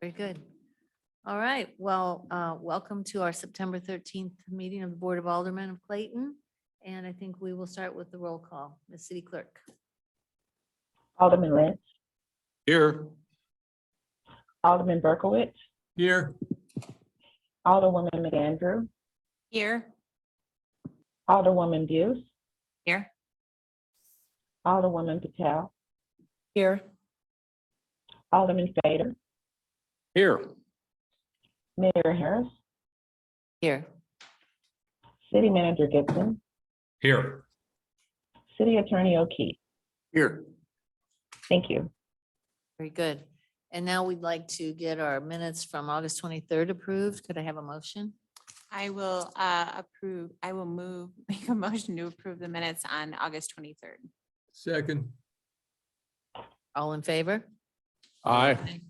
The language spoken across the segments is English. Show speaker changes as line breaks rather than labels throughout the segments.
Very good. All right, well, welcome to our September 13th meeting of the Board of Aldermen of Clayton. And I think we will start with the roll call. Ms. City Clerk.
Alderman Lynch,
Here.
Alderman Berkowitz,
Here.
Alderwoman McAndrew,
Here.
Alderwoman Buse,
Here.
Alderwoman Patel,
Here.
Alderman Fader,
Here.
Mayor Harris,
Here.
City Manager Gibson,
Here.
City Attorney O'Keefe.
Here.
Thank you.
Very good. And now we'd like to get our minutes from August 23rd approved. Could I have a motion?
I will make a motion to approve the minutes on August 23rd.
Second.
All in favor?
Aye.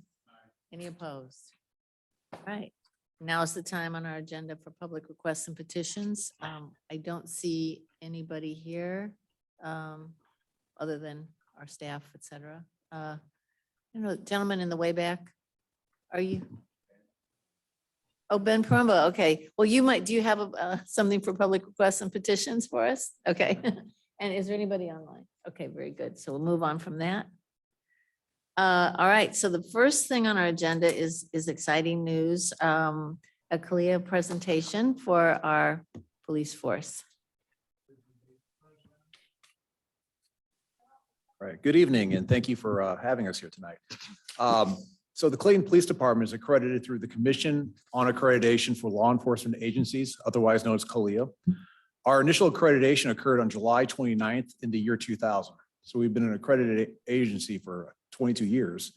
Any opposed? All right, now is the time on our agenda for public requests and petitions. I don't see anybody here other than our staff, et cetera. Gentleman in the way back, are you? Oh, Ben Parumba, okay. Well, do you have something for public requests and petitions for us? Okay. And is there anybody online? Okay, very good. So we'll move on from that. All right, so the first thing on our agenda is exciting news, a CLIA presentation for our police force.
All right, good evening, and thank you for having us here tonight. So the Clayton Police Department is accredited through the Commission on Accreditation for Law Enforcement Agencies, otherwise known as CALEA. Our initial accreditation occurred on July 29th in the year 2000. So we've been an accredited agency for 22 years.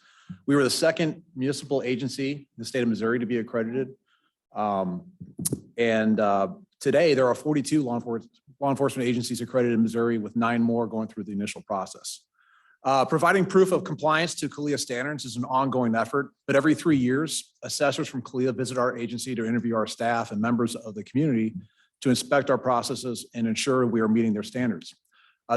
We were the second municipal agency in the state of Missouri to be accredited. Today there are 42 law enforcement agencies accredited in Missouri, with 9 more going through the initial process. Providing proof of compliance to CALEA standards is an ongoing effort, but every 3 years, assessors from CALEA visit our agency to interview our staff and members of the community to inspect our processes and ensure we are meeting their standards.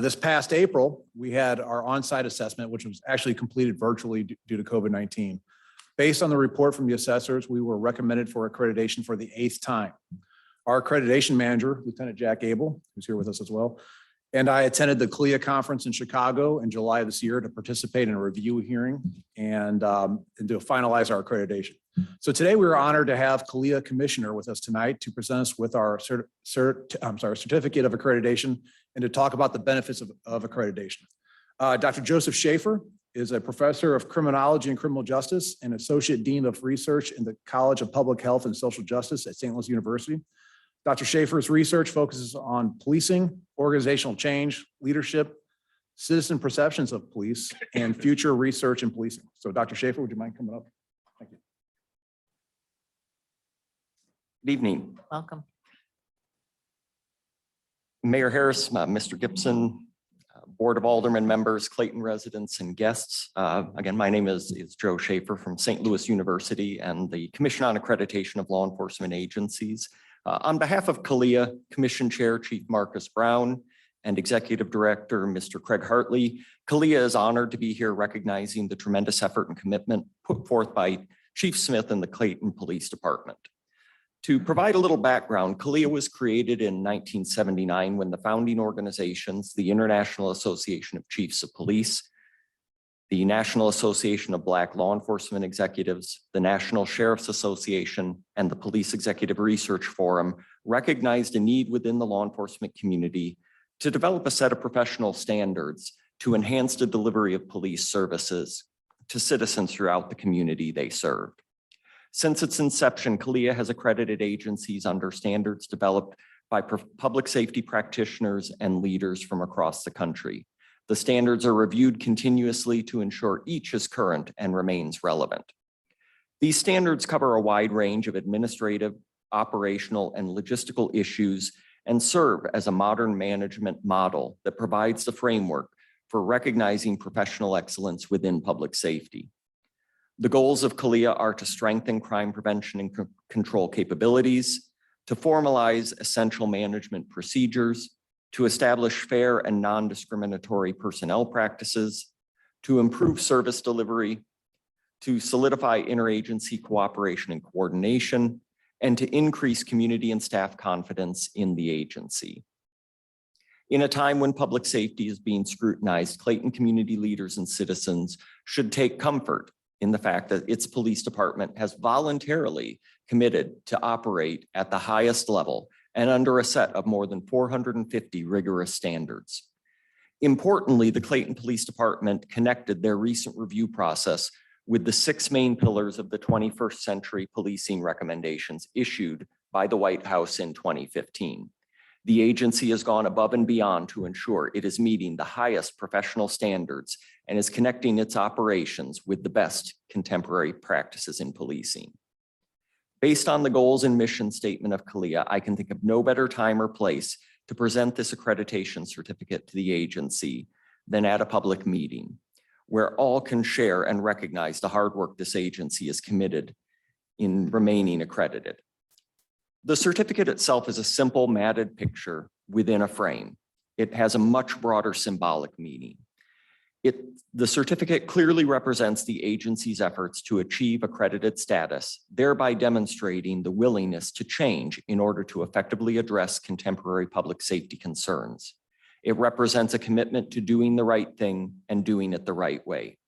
This past April, we had our on-site assessment, which was actually completed virtually due to COVID-19. Based on the report from the assessors, we were recommended for accreditation for the 8th time. Our accreditation manager, Lieutenant Jack Abel, who's here with us as well, and I attended the CLIA conference in Chicago in July of this year to participate in a review hearing and to finalize our accreditation. So today we were honored to have CLIA Commissioner with us tonight to present us with our certificate of accreditation and to talk about the benefits of accreditation. Dr. Joseph Schaefer is a professor of criminology and criminal justice and associate dean of research in the College of Public Health and Social Justice at St. Louis University. Dr. Schaefer's research focuses on policing, organizational change, leadership, citizen perceptions of police, and future research in policing. So Dr. Schaefer, would you mind coming up? Thank you.
Good evening,
Welcome.
Mayor Harris, Mr. Gibson, Board of Aldermen members, Clayton residents, and guests. Again, my name is Joe Schaefer from St. Louis University and the Commission on Accreditation of Law Enforcement Agencies. On behalf of CALEA, Commission Chair Chief Marcus Brown and Executive Director Mr. Craig Hartley, CALEA is honored to be here recognizing the tremendous effort and commitment put forth by Chief Smith and the Clayton Police Department. To provide a little background, CALEA was created in 1979 when the founding organizations, the International Association of Chiefs of Police, the National Association of Black Law Enforcement Executives, the National Sheriff's Association, and the Police Executive Research Forum recognized a need within the law enforcement community to develop a set of professional standards to enhance the delivery of police services to citizens throughout the community they served. Since its inception, CALEA has accredited agencies under standards developed by public safety practitioners and leaders from across the country. The standards are reviewed continuously to ensure each is current and remains relevant. These standards cover a wide range of administrative, operational, and logistical issues and serve as a modern management model that provides the framework for recognizing professional excellence within public safety. The goals of CALEA are to strengthen crime prevention and control capabilities, to formalize essential management procedures, to establish fair and non-discriminatory personnel practices, to improve service delivery, to solidify interagency cooperation and coordination, and to increase community and staff confidence in the agency. In a time when public safety is being scrutinized, Clayton community leaders and citizens should take comfort in the fact that its police department has voluntarily committed to operate at the highest level and under a set of more than 450 rigorous standards. Importantly, the Clayton Police Department connected their recent review process with the 6 main pillars of the 21st century policing recommendations issued by the White House in 2015. The agency has gone above and beyond to ensure it is meeting the highest professional standards and is connecting its operations with the best contemporary practices in policing. Based on the goals and mission statement of CALEA, I can think of no better time or place to present this accreditation certificate to the agency than at a public meeting, where all can share and recognize the hard work this agency is committed in remaining accredited. The certificate itself is a simple matted picture within a frame. It has a much broader symbolic meaning. The certificate clearly represents the agency's efforts to achieve accredited status, thereby demonstrating the willingness to change in order to effectively address contemporary public safety concerns. It represents a commitment to doing the right thing and doing it the right way.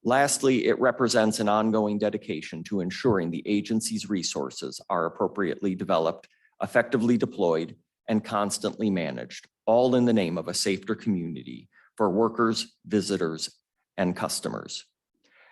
Lastly, it represents an ongoing dedication to ensuring the agency's resources are appropriately developed, effectively deployed, and constantly managed, all in the name of a safer community for workers, visitors, and customers.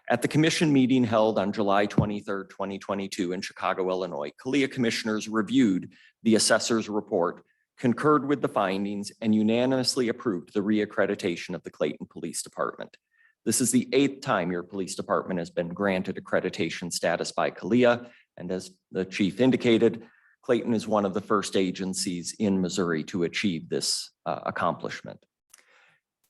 At the commission meeting held on July 23rd, 2022 in Chicago, Illinois, CALEA commissioners reviewed the assessor's report, concurred with the findings, and unanimously approved the reaccreditation of the Clayton Police Department. This is the 8th time your police department has been granted accreditation status by CALEA, and as the chief indicated, Clayton is one of the first agencies in Missouri to achieve this accomplishment.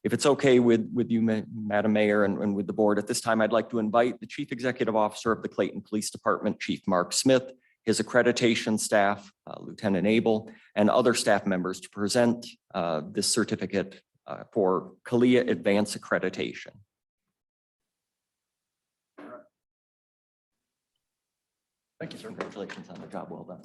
If it's okay with you, Madam Mayor, and with the board, at this time, I'd like to invite the Chief Executive Officer of the Clayton Police Department, Chief Mark Smith, his accreditation staff, Lieutenant Abel, and other staff members to present this certificate for CALEA Advanced Accreditation.
Thank you, sir.
Congratulations on the job well done.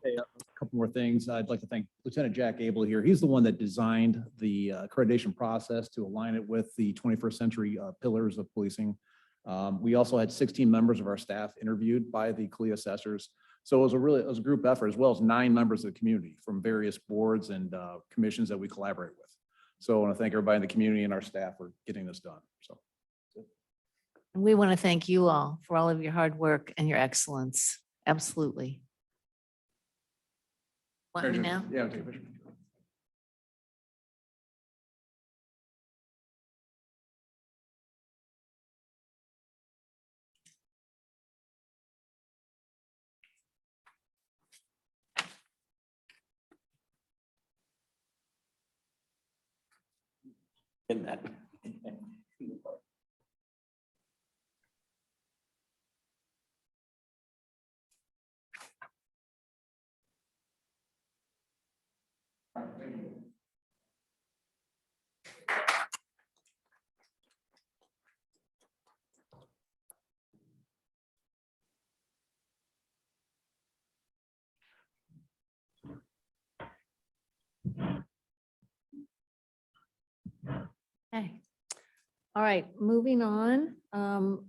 A couple more things. I'd like to thank Lieutenant Jack Abel here. He's the one that designed the accreditation process to align it with the 21st century pillars of policing. We also had 16 members of our staff interviewed by the CALEA assessors. So it was a group effort, as well as 9 members of the community from various boards and commissions that we collaborate with. So I want to thank everybody in the community and our staff for getting this done. So
And we want to thank you all for all of your hard work and your excellence. Absolutely. Want me now?
Yeah, I'll take a picture.
In that.
Okay. All right, moving on.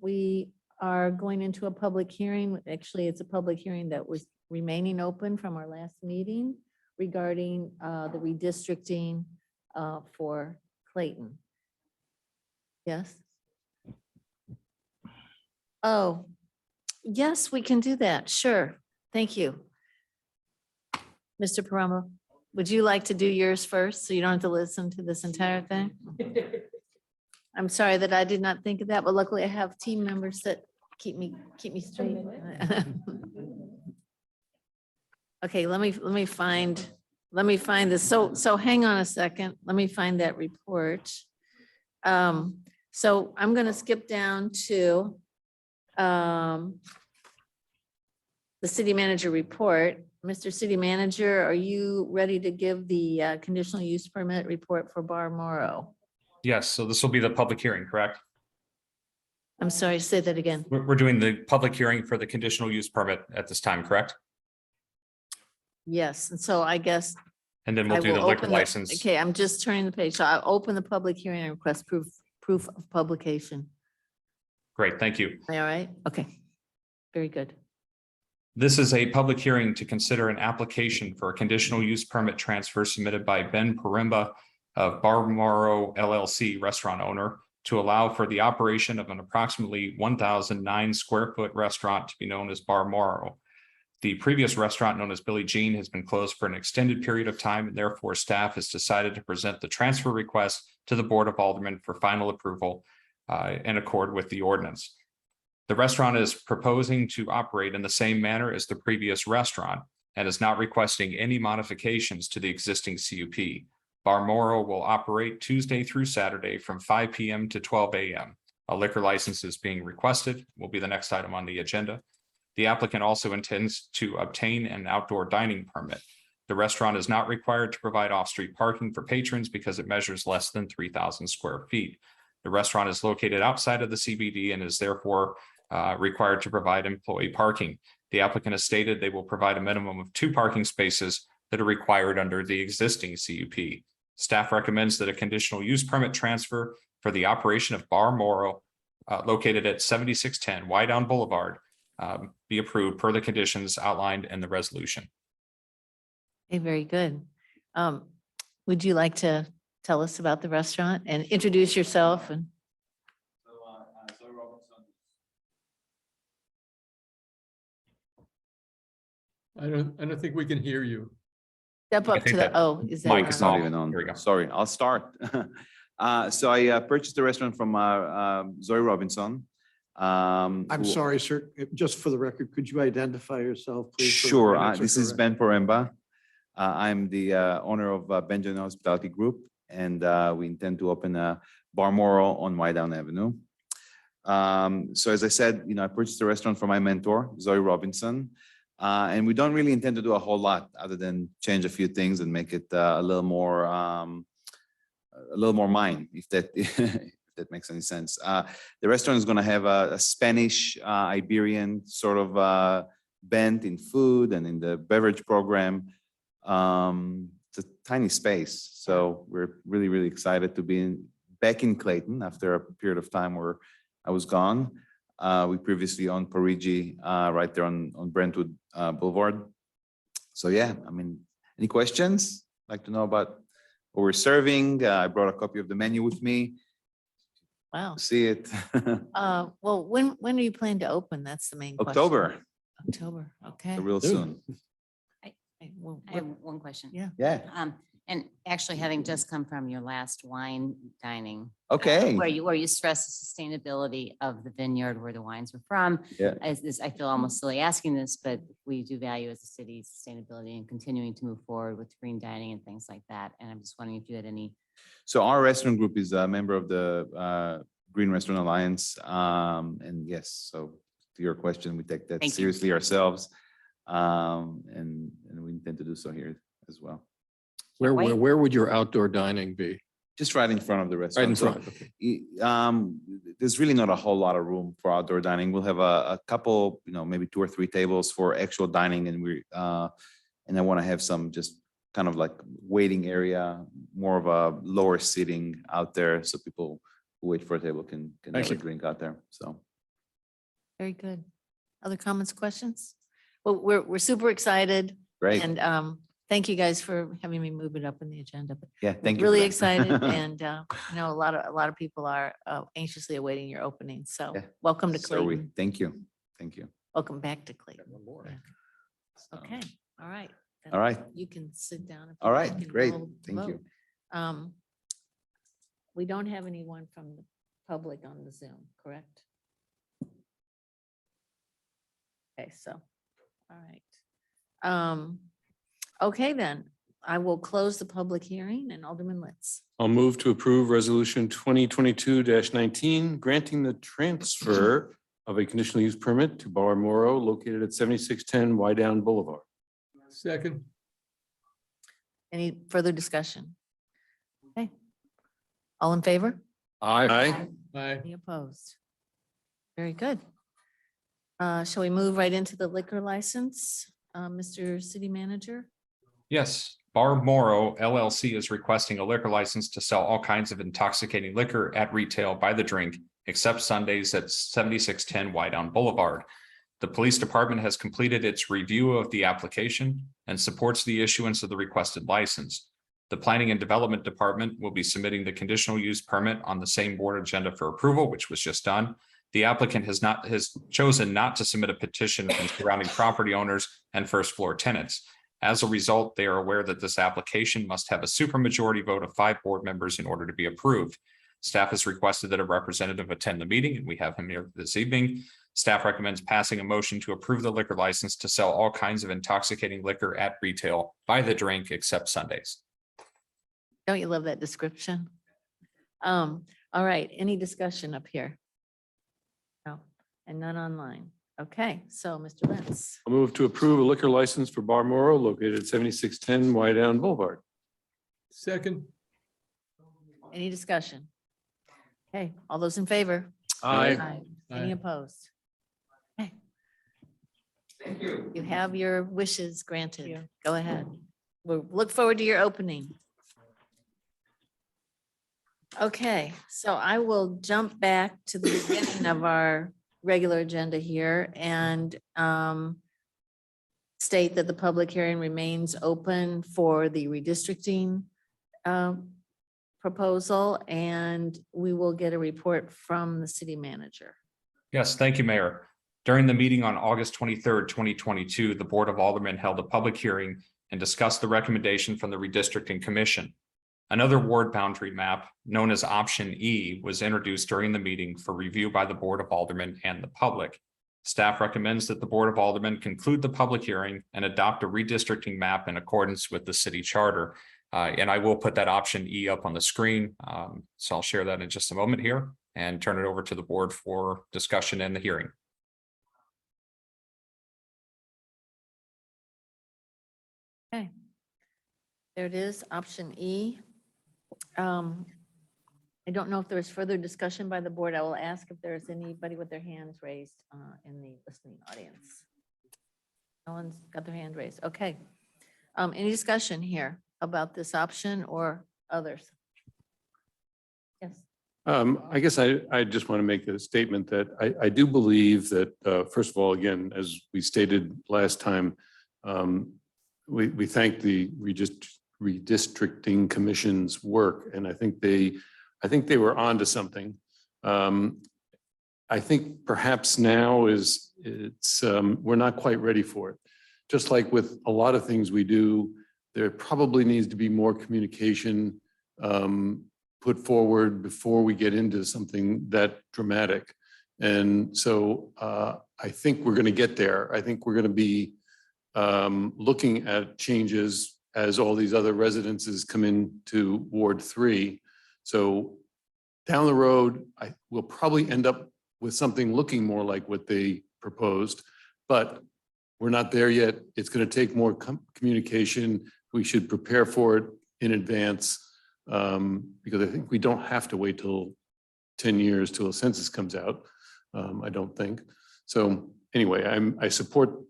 We are going into a public hearing. Actually, it's a public hearing that was remaining open from our last meeting regarding the redistricting for Clayton. Yes? Oh, yes, we can do that. Sure. Thank you. Mr. Paramo, would you like to do yours first so you don't have to listen to this entire thing? I'm sorry that I did not think of that, but luckily I have team members that keep me straight. Okay, let me find this. So hang on a second. Let me find that report. So I'm going to skip down to the city manager report. Mr. City Manager, are you ready to give the conditional use permit report for Bar Moro?
Yes, so this will be the public hearing, correct?
I'm sorry, say that again.
We're doing the public hearing for the conditional use permit at this time, correct?
Yes, and so I guess
And then
I
we'll do
will
the liquor
open the,
license.
okay, I'm just turning the page. So I'll open the public hearing and request proof of publication.
Great, thank you.
All right, okay. Very good.
This is a public hearing to consider an application for a conditional use permit transfer submitted by Ben Parimba of Bar Moro LLC restaurant owner to allow for the operation of an approximately 1,009 square foot restaurant to be known as Bar Moro. The previous restaurant known as Billie Jean has been closed for an extended period of time, and therefore staff has decided to present the transfer request to the Board of Aldermen for final approval in accord with the ordinance. The restaurant is proposing to operate in the same manner as the previous restaurant and is not requesting any modifications to the existing CUP. Bar Moro will operate Tuesday through Saturday from 5 p.m. to 12 a.m. A liquor license is being requested, will be the next item on the agenda. The applicant also intends to obtain an outdoor dining permit. The restaurant is not required to provide off-street parking for patrons because it measures less than 3,000 square feet. The restaurant is located outside of the CBD and is therefore required to provide employee parking. The applicant has stated they will provide a minimum of 2 parking spaces that are required under the existing CUP. Staff recommends that a conditional use permit transfer for the operation of Bar Moro located at 7610 Wydown Boulevard be approved per the conditions outlined in the resolution.
Okay, very good. Would you like to tell us about the restaurant and introduce yourself? And
I don't think we can hear you.
step
I
up
think
to the,
that
oh, is that?
mic
on?
is
It's not
off.
even on.
Here we go.
Sorry, I'll start. So I purchased the restaurant from Zoe Robinson.
I'm
who-
sorry, sir. Just for the record, could you identify yourself, please? so the
Sure,
minutes are
this is
correct?
Ben Poremba. I'm the owner of Benjamin Hospitality Group, and we intend to open a Bar Moro on Wydown Avenue. So as I said, I purchased the restaurant from my mentor, Zoe Robinson. And we don't really intend to do a whole lot other than change a few things and make it a little more mine, if that if that makes any sense. The restaurant is going to have a Spanish Iberian sort of bent in food and in the beverage program. It's a tiny space, so we're really excited to be back in Clayton after a period of time where I was gone. We previously owned Parigi right there on Brentwood Boulevard. So yeah, I mean, any questions? Like to know about what we're serving? I brought a copy of the menu with me
Wow.
to see it.
Well, when are you planning to open? That's the main question.
October,
October, okay.
real soon.
Well,
I have one question.
Yeah.
Yeah,
And actually having just come from your last wine dining.
okay.
Where you stress the sustainability of the vineyard where the wines were from.
Yeah.
I feel almost silly asking this, but we do value as a city sustainability and continuing to move forward with green dining and things like that. And I'm just wondering if you had any.
So our restaurant group is a member of the Green Restaurant Alliance. And yes, so to your question, we take that
Thank you.
seriously ourselves. And we intend to do so here as well.
Where would your outdoor dining be?
Just right in front of the
Right
restaurant.
in
So,
front. Okay.
there's really not a whole lot of room for outdoor dining. We'll have a couple, maybe 2 or 3 tables for actual dining, and and I want to have some just kind of like waiting area, more of a lower seating out there, so people who wait for a table can
Thank
have a
you.
drink out there. So
Very good. Other comments, questions? Well, we're super excited
great.
and thank you guys for having me move it up in the agenda. But
Yeah, thank you. for
really
that.
excited and I know a lot of people are anxiously awaiting your opening. So
Yeah.
welcome to
So we
Clayton.
thank you. Thank you.
Welcome back to Clayton.
more.
Yeah.
So,
Okay, all right. Then
All right.
You can sit down. if
All
you'd
right,
like and
great.
we'll
Thank you.
vote. We don't have anyone from the public on the Zoom, correct? Okay, so, all right. Okay, then, I will close the public hearing and Alderman Litz.
I'll move to approve resolution 2022-19, granting the transfer of a conditional use permit to Bar Moro located at 7610 Wydown Boulevard.
Second.
Any further discussion? Okay. All in favor?
Aye.
Aye.
Any opposed? Very good. Shall we move right into the liquor license? Mr. City Manager?
Yes, Barb Morrow LLC is requesting a liquor license to sell all kinds of intoxicating liquor at retail by the drink, except Sundays at 7610 Wydown Boulevard. The police department has completed its review of the application and supports the issuance of the requested license. The Planning and Development Department will be submitting the conditional use permit on the same board agenda for approval, which was just done. The applicant has chosen not to submit a petition from surrounding property owners and first floor tenants. As a result, they are aware that this application must have a supermajority vote of 5 board members in order to be approved. Staff has requested that a representative attend the meeting, and we have him here this evening. Staff recommends passing a motion to approve the liquor license to sell all kinds of intoxicating liquor at retail by the drink except Sundays.
Don't you love that description? All right, any discussion up here? No, and none online. Okay, so Mr. Lentz,
I'll move to approve a liquor license for Bar Moro located at 7610 Wydown Boulevard.
Second.
any discussion? Okay, all those in favor?
Aye.
Any
Aye.
opposed? Okay. Thank you. You have your wishes granted. Go ahead. We'll look forward to your opening. Okay, so I will jump back to the beginning of our regular agenda here and state that the public hearing remains open for the redistricting proposal, and we will get a report from the city manager.
Yes, thank you, Mayor. During the meeting on August 23rd, 2022, the Board of Aldermen held a public hearing and discussed the recommendation from the Redistricting Commission. Another ward boundary map, known as Option E, was introduced during the meeting for review by the Board of Aldermen and the public. Staff recommends that the Board of Aldermen conclude the public hearing and adopt a redistricting map in accordance with the city charter. And I will put that Option E up on the screen. So I'll share that in just a moment here and turn it over to the board for discussion and the hearing.
Okay. There it is, Option E. I don't know if there's further discussion by the board. I will ask if there's anybody with their hands raised in the listening audience. No one's got their hand raised. Okay. Any discussion here about this option or others? Yes.
I guess I just want to make a statement that I do believe that, first of all, again, as we stated last time, we thank the redistricting commission's work, and I think they were onto something. I think perhaps now we're not quite ready for it. Just like with a lot of things we do, there probably needs to be more communication put forward before we get into something that dramatic. And so I think we're going to get there. I think we're going to be looking at changes as all these other residences come into Ward 3. So down the road, we'll probably end up with something looking more like what they proposed, but we're not there yet. It's going to take more communication. We should prepare for it in advance because I think we don't have to wait till 10 years till a census comes out. I don't think. So anyway, I support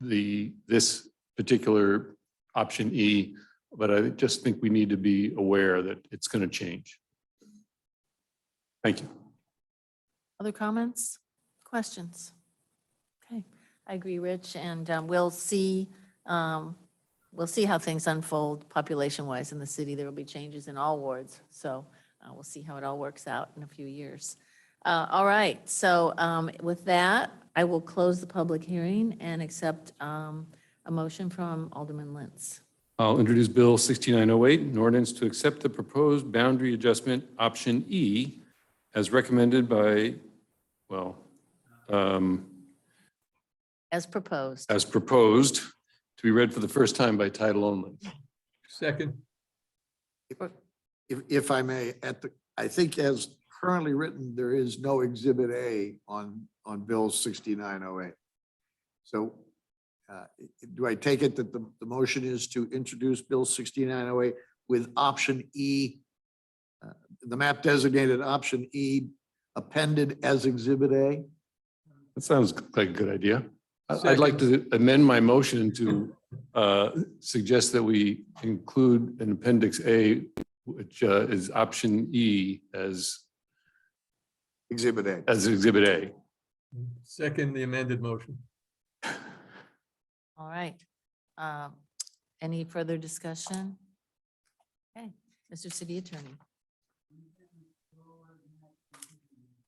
this particular Option E, but I just think we need to be aware that it's going to change. Thank you.
Other comments, questions? Okay, I agree, Rich, and we'll see how things unfold population-wise in the city. There will be changes in all wards, so we'll see how it all works out in a few years. All right, so with that, I will close the public hearing and accept a motion from Alderman Lentz.
I'll introduce Bill 6908, an ordinance to accept the proposed boundary adjustment Option E as recommended by,
As proposed.
to be read for the first time by title only.
Second.
If I may, I think as currently written, there is no Exhibit A on Bill 6908. So Do I take it that the motion is to introduce Bill 6908 with option E, the map designated option E appended as Exhibit A?
That sounds like a good idea. I'd like to amend my motion to suggest that we include an Appendix A, which is option E as
Exhibit A.
Exhibit A.
Second the amended motion.
All right. Any further discussion? Okay, Mr. City Attorney.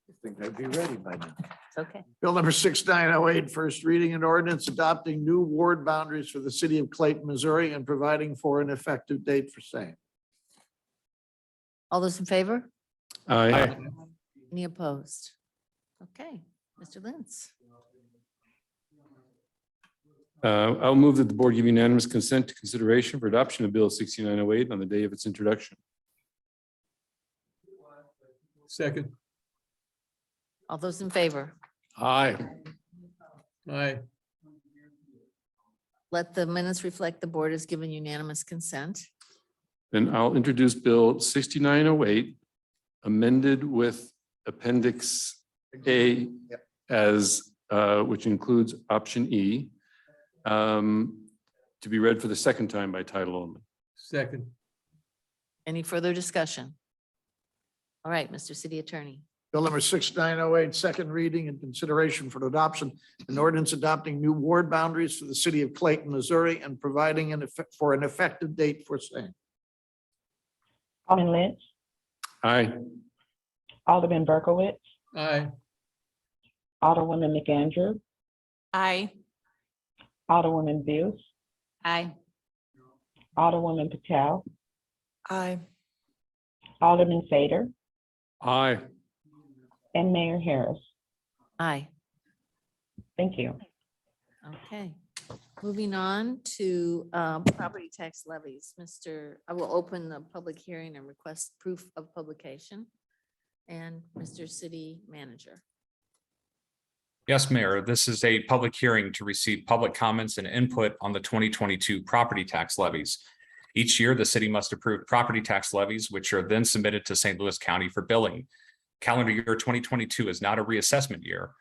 I think I'd be ready by now.
It's okay.
Bill number 6908, first reading an ordinance adopting new ward boundaries for the city of Clayton, Missouri, and providing for an effective date for same.
All those in favor?
Aye.
Any opposed? Okay, Mr. Lintz.
I'll move that the board give unanimous consent to consideration for adoption of Bill 6908 on the day of its introduction.
Second.
All those in favor?
Aye.
Aye.
Let the minutes reflect the board has given unanimous consent.
Then I'll introduce Bill 6908, amended with Appendix A as, which includes option E, to be read for the second time by title only.
Second.
Any further discussion? All right, Mr. City Attorney.
Bill number 6908, second reading and consideration for adoption, an ordinance adopting new ward boundaries for the city of Clayton, Missouri, and providing for an effective date for same.
Alderman Lynch,
Aye.
Alderman Berkowitz,
Aye.
Alderwoman McAndrew,
Aye.
Alderwoman Vuse,
Aye.
Alderwoman Patel,
Aye.
Alderman Fader,
Aye.
and Mayor Harris.
Aye.
Thank you.
Okay, moving on to property tax levies. I will open the public hearing and request proof of publication. And Mr. City Manager.
Yes, Mayor, this is a public hearing to receive public comments and input on the 2022 property tax levies. Each year, the city must approve property tax levies, which are then submitted to St. Louis County for billing. Calendar year 2022 is not a reassessment year,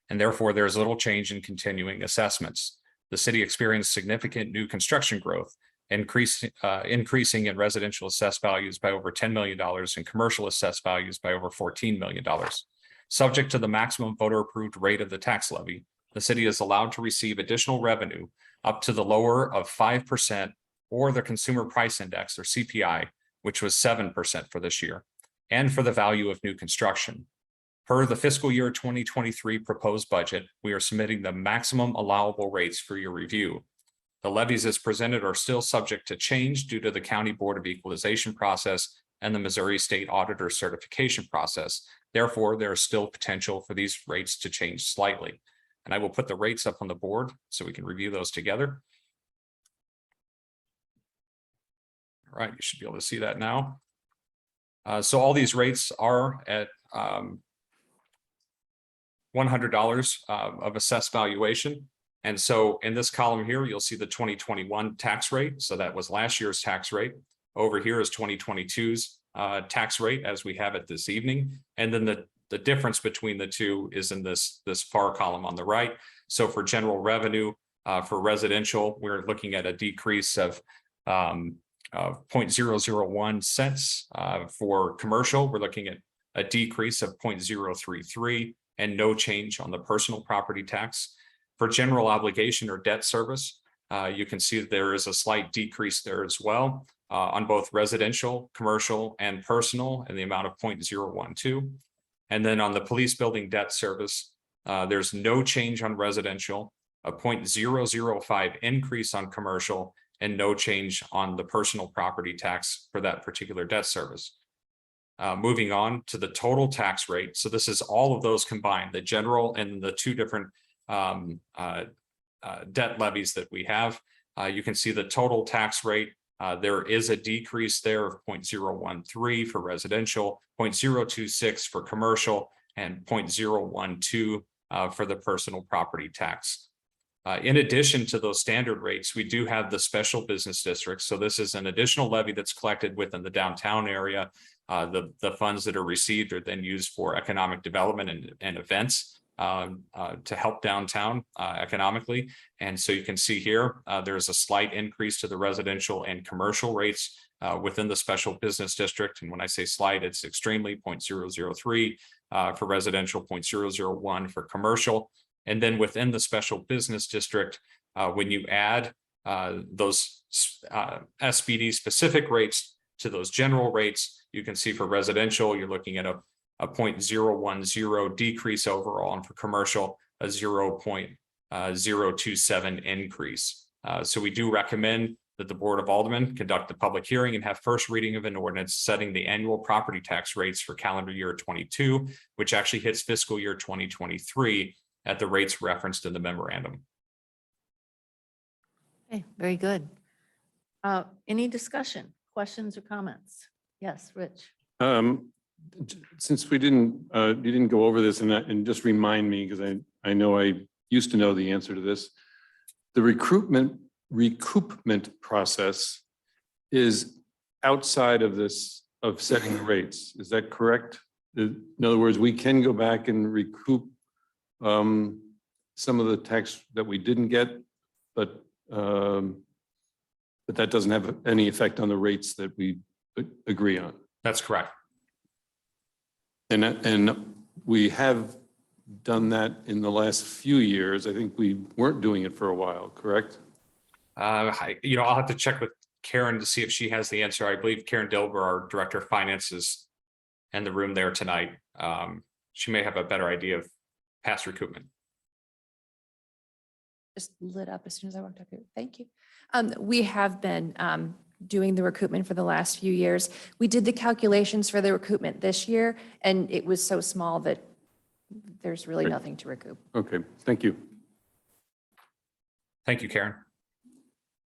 and therefore there is little change in continuing assessments. The city experienced significant new construction growth, increasing in residential assessed values by over $10 million and commercial assessed values by over $14 million. Subject to the maximum voter approved rate of the tax levy, the city is allowed to receive additional revenue up to the lower of 5% or the consumer price index or CPI, which was 7% for this year, and for the value of new construction. Per the fiscal year 2023 proposed budget, we are submitting the maximum allowable rates for your review. The levies as presented are still subject to change due to the County Board of Equalization process and the Missouri State Auditor certification process. Therefore, there is still potential for these rates to change slightly. And I will put the rates up on the board so we can review those together. All right, you should be able to see that now. So all these rates are at $100 of assessed valuation. And so in this column here, you'll see the 2021 tax rate. So that was last year's tax rate. Over here is 2022's tax rate as we have it this evening. And then the difference between the two is in this far column on the right. So for general revenue, for residential, we're looking at a decrease of 0.001 cents. For commercial, we're looking at a decrease of 0.033 and no change on the personal property tax. For general obligation or debt service, you can see that there is a slight decrease there as well on both residential, commercial, and personal in the amount of 0.012. And then on the police building debt service, there's no change on residential, a 0.005 increase on commercial, and no change on the personal property tax for that particular debt service. Moving on to the total tax rate. So this is all of those combined, the general and the two different debt levies that we have. You can see the total tax rate. There is a decrease there of 0.013 for residential, 0.026 for commercial, and 0.012 for the personal property tax. In addition to those standard rates, we do have the special business districts. So this is an additional levy that's collected within the downtown area. The funds that are received are then used for economic development and events to help downtown economically. And so you can see here, there's a slight increase to the residential and commercial rates within the special business district. And when I say slight, it's extremely 0.003 for residential, 0.001 for commercial. And then within the special business district, when you add those SBD specific rates to those general rates, you can see for residential, you're looking at a 0.010 decrease overall, and for commercial, a 0.027 increase. So we do recommend that the Board of Aldermen conduct a public hearing and have first reading of an ordinance setting the annual property tax rates for calendar year 22, which actually hits fiscal year 2023 at the rates referenced in the memorandum.
Okay, very good. Any discussion, questions or comments? Yes, Rich.
Since you didn't go over this and just remind me, because I know I used to know the answer to this. The recoupment process is outside of this, of setting the rates. Is that correct? In other words, we can go back and recoup some of the tax that we didn't get, but that doesn't have any effect on the rates that we agree on.
That's correct.
And we have done that in the last few years. I think we weren't doing it for a while, correct?
I'll have to check with Karen to see if she has the answer. I believe Karen Dilber, our Director of Finance, is in the room there tonight. She may have a better idea of past recoupment.
Just lit up as soon as I walked up here. Thank you. We have been doing the recoupment for the last few years. We did the calculations for the recoupment this year, and it was so small that there's really
Okay.
nothing to recoup.
Okay, thank you.
Thank you, Karen.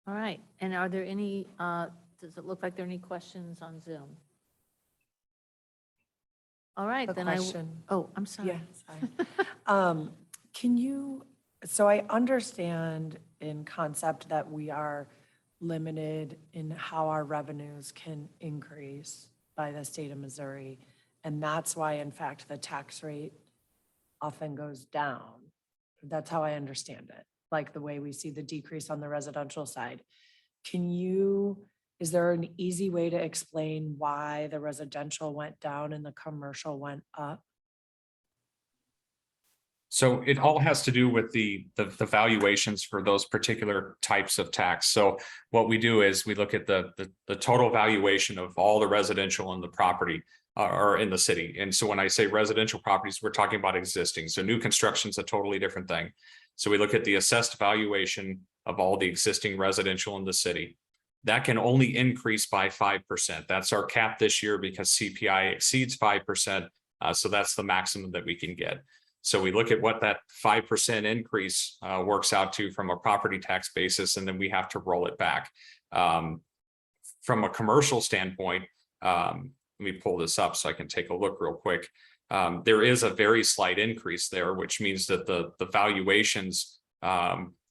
All right, and are there any, does it look like there are any questions on Zoom? All right,
A
then
question.
oh, I'm sorry.
Yeah, sorry. Can you, so I understand in concept that we are limited in how our revenues can increase by the state of Missouri. And that's why, in fact, the tax rate often goes down. That's how I understand it, like the way we see the decrease on the residential side. Is there an easy way to explain why the residential went down and the commercial went up?
So it all has to do with the valuations for those particular types of tax. So what we do is we look at the total valuation of all the residential in the property or in the city. And so when I say residential properties, we're talking about existing. So new construction is a totally different thing. So we look at the assessed valuation of all the existing residential in the city. That can only increase by 5%. That's our cap this year because CPI exceeds 5%. So that's the maximum that we can get. So we look at what that 5% increase works out to from a property tax basis, and then we have to roll it back. From a commercial standpoint, let me pull this up so I can take a look real quick. There is a very slight increase there, which means that the valuations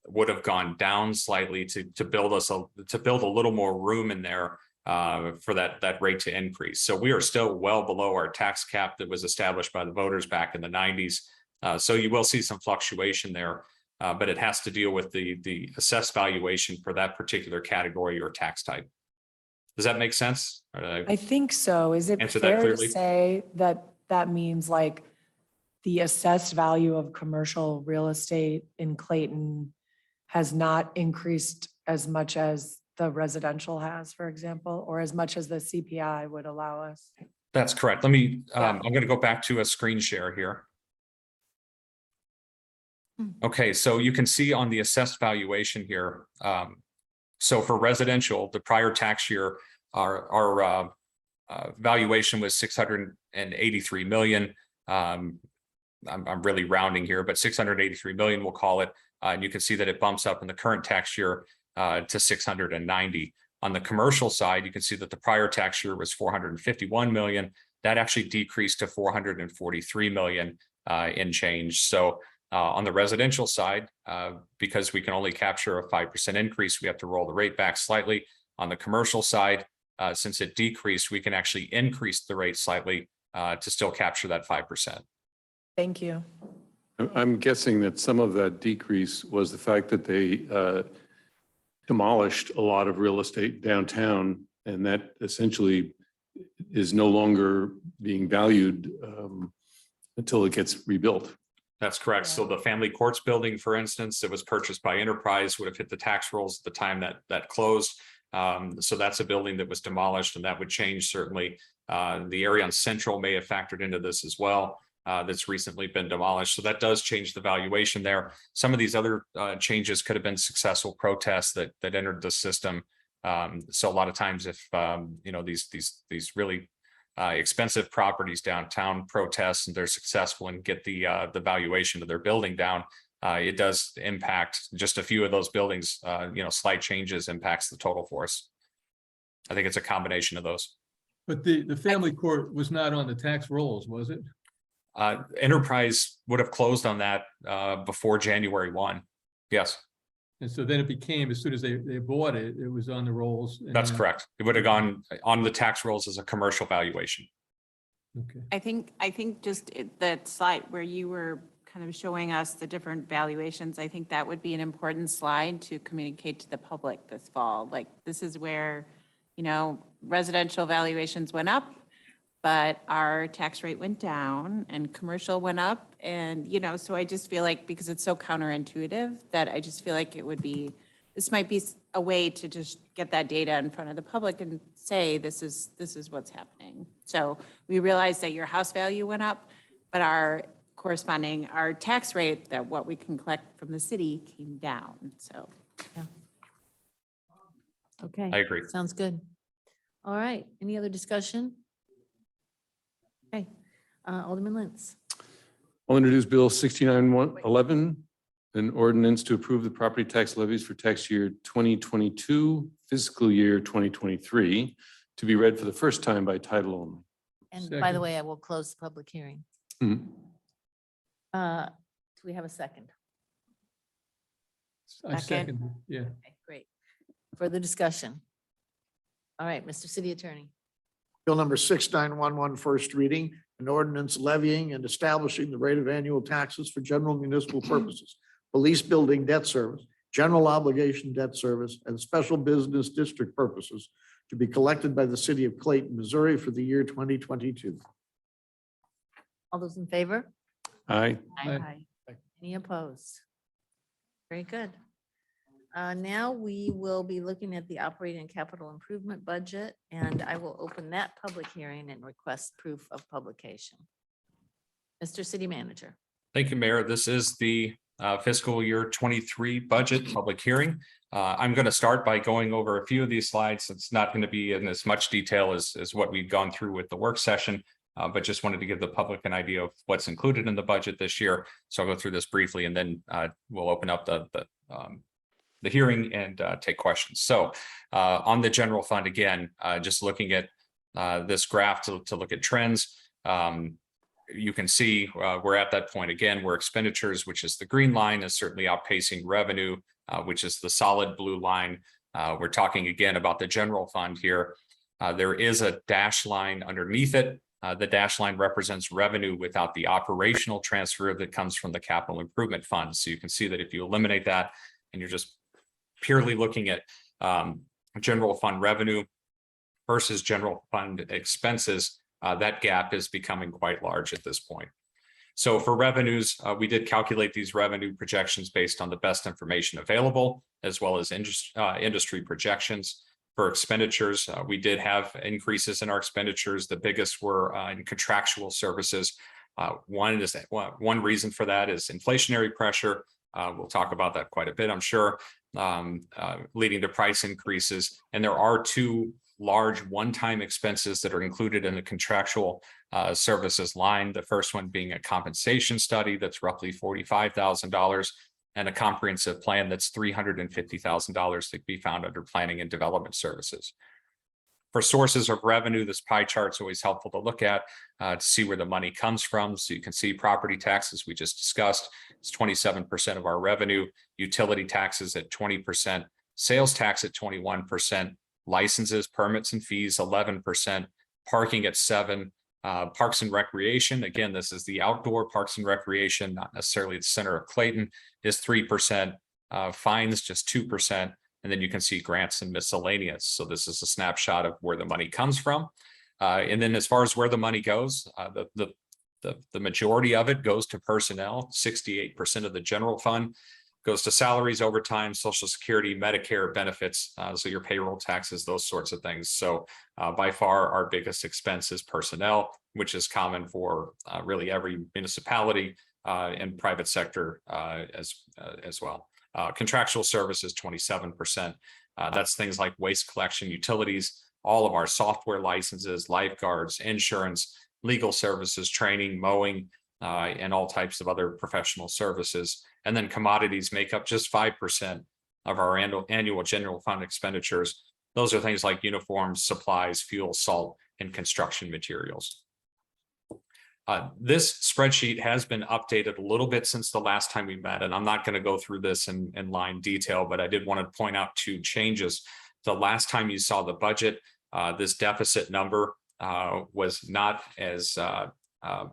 would have gone down slightly to build a little more room in there for that rate to increase. So we are still well below our tax cap that was established by the voters back in the 90s. So you will see some fluctuation there, but it has to deal with the assessed valuation for that particular category or tax type. Does that make sense?
I think so. Is it
Answer that
fair to
clearly?
say that that means like the assessed value of commercial real estate in Clayton has not increased as much as the residential has, for example, or as much as the CPI would allow us?
That's correct. Let me,
Yeah.
I'm going to go back to a screen share here. Okay, so you can see on the assessed valuation here. So for residential, the prior tax year, our valuation was 683 million. I'm really rounding here, but 683 million, we'll call it. And you can see that it bumps up in the current tax year to 690. On the commercial side, you can see that the prior tax year was 451 million. That actually decreased to 443 million in change. So On the residential side, because we can only capture a 5% increase, we have to roll the rate back slightly. On the commercial side, since it decreased, we can actually increase the rate slightly to still capture that 5%.
Thank you.
I'm guessing that some of that decrease was the fact that they demolished a lot of real estate downtown, and that essentially is no longer being valued until it gets rebuilt.
That's correct. So the family courts building, for instance, that was purchased by Enterprise would have hit the tax rolls at the time that closed. So that's a building that was demolished, and that would change certainly. The area on Central may have factored into this as well. That's recently been demolished. So that does change the valuation there. Some of these other changes could have been successful protests that entered the system. So a lot of times if these really expensive properties downtown protests and they're successful and get the valuation of their building down, it does impact just a few of those buildings. Slight changes impacts the total for us. I think it's a combination of those.
But the family court was not on the tax rolls, was it?
Enterprise would have closed on that before January 1. Yes.
And so then it became, as soon as they bought it, it was on the rolls. and
That's
then-
correct. It would have gone on the tax rolls as a commercial valuation.
Okay.
I think just that slide where you were kind of showing us the different valuations, I think that would be an important slide to communicate to the public this fall. Like, this is where, residential valuations went up, but our tax rate went down and commercial went up. And, so I just feel like, because it's so counterintuitive, that I just feel like this might be a way to just get that data in front of the public and say, this is what's happening. So we realize that your house value went up, but our tax rate, that what we can collect from the city, came down. So.
Okay.
I agree.
Sounds good. All right. Any other discussion? Okay. Alderman Lentz.
I'll introduce Bill 6911, an ordinance to approve the property tax levies for tax year 2022, fiscal year 2023, to be read for the first time by title only.
And by the
Second.
way, I will close the public hearing.
Mhm.
Do we have a second?
I
Second.
second, yeah.
Okay, great. Further discussion? All right, Mr. City Attorney.
Bill number 6911, first reading, an ordinance levying and establishing the rate of annual taxes for general municipal purposes, police building debt service, general obligation debt service, and special business district purposes to be collected by the city of Clayton, Missouri for the year 2022.
All those in favor?
Aye.
Aye.
Any opposed? Very good. Now we will be looking at the operating and capital improvement budget, and I will open that public hearing and request proof of publication. Mr. City Manager.
Thank you, Mayor. This is the fiscal year 23 budget public hearing. I'm going to start by going over a few of these slides. It's not going to be in as much detail as what we've gone through with the work session, but just wanted to give the public an idea of what's included in the budget this year. So I'll go through this briefly, and then we'll open up the hearing and take questions. So on the general fund, again, just looking at this graph to look at trends, you can see we're at that point again where expenditures, which is the green line, is certainly outpacing revenue, which is the solid blue line. We're talking again about the general fund here. There is a dash line underneath it. The dash line represents revenue without the operational transfer that comes from the capital improvement fund. So you can see that if you eliminate that and you're just purely looking at general fund revenue versus general fund expenses, that gap is becoming quite large at this point. So for revenues, we did calculate these revenue projections based on the best information available, as well as industry projections. For expenditures, we did have increases in our expenditures. The biggest were in contractual services. One reason for that is inflationary pressure. We'll talk about that quite a bit, I'm sure, leading to price increases. And there are two large one-time expenses that are included in the contractual services line. The first one being a compensation study that's roughly $45,000, and a comprehensive plan that's $350,000 to be found under planning and development services. For sources of revenue, this pie chart's always helpful to look at to see where the money comes from. So you can see property taxes we just discussed. It's 27% of our revenue, utility taxes at 20%, sales tax at 21%, licenses, permits and fees 11%, parking at 7%. Parks and recreation, again, this is the outdoor parks and recreation, not necessarily the center of Clayton, is 3%. Fines just 2%. And then you can see grants and miscellaneous. So this is a snapshot of where the money comes from. And then as far as where the money goes, the majority of it goes to personnel. 68% of the general fund goes to salaries, overtime, Social Security, Medicare benefits, so your payroll taxes, those sorts of things. So by far our biggest expense is personnel, which is common for really every municipality and private sector as well. Contractual services, 27%. That's things like waste collection, utilities, all of our software licenses, lifeguards, insurance, legal services, training, mowing, and all types of other professional services. And then commodities make up just 5% of our annual general fund expenditures. Those are things like uniforms, supplies, fuel, salt, and construction materials. This spreadsheet has been updated a little bit since the last time we met, and I'm not going to go through this in line detail, but I did want to point out 2 changes. The last time you saw the budget, this deficit number was not as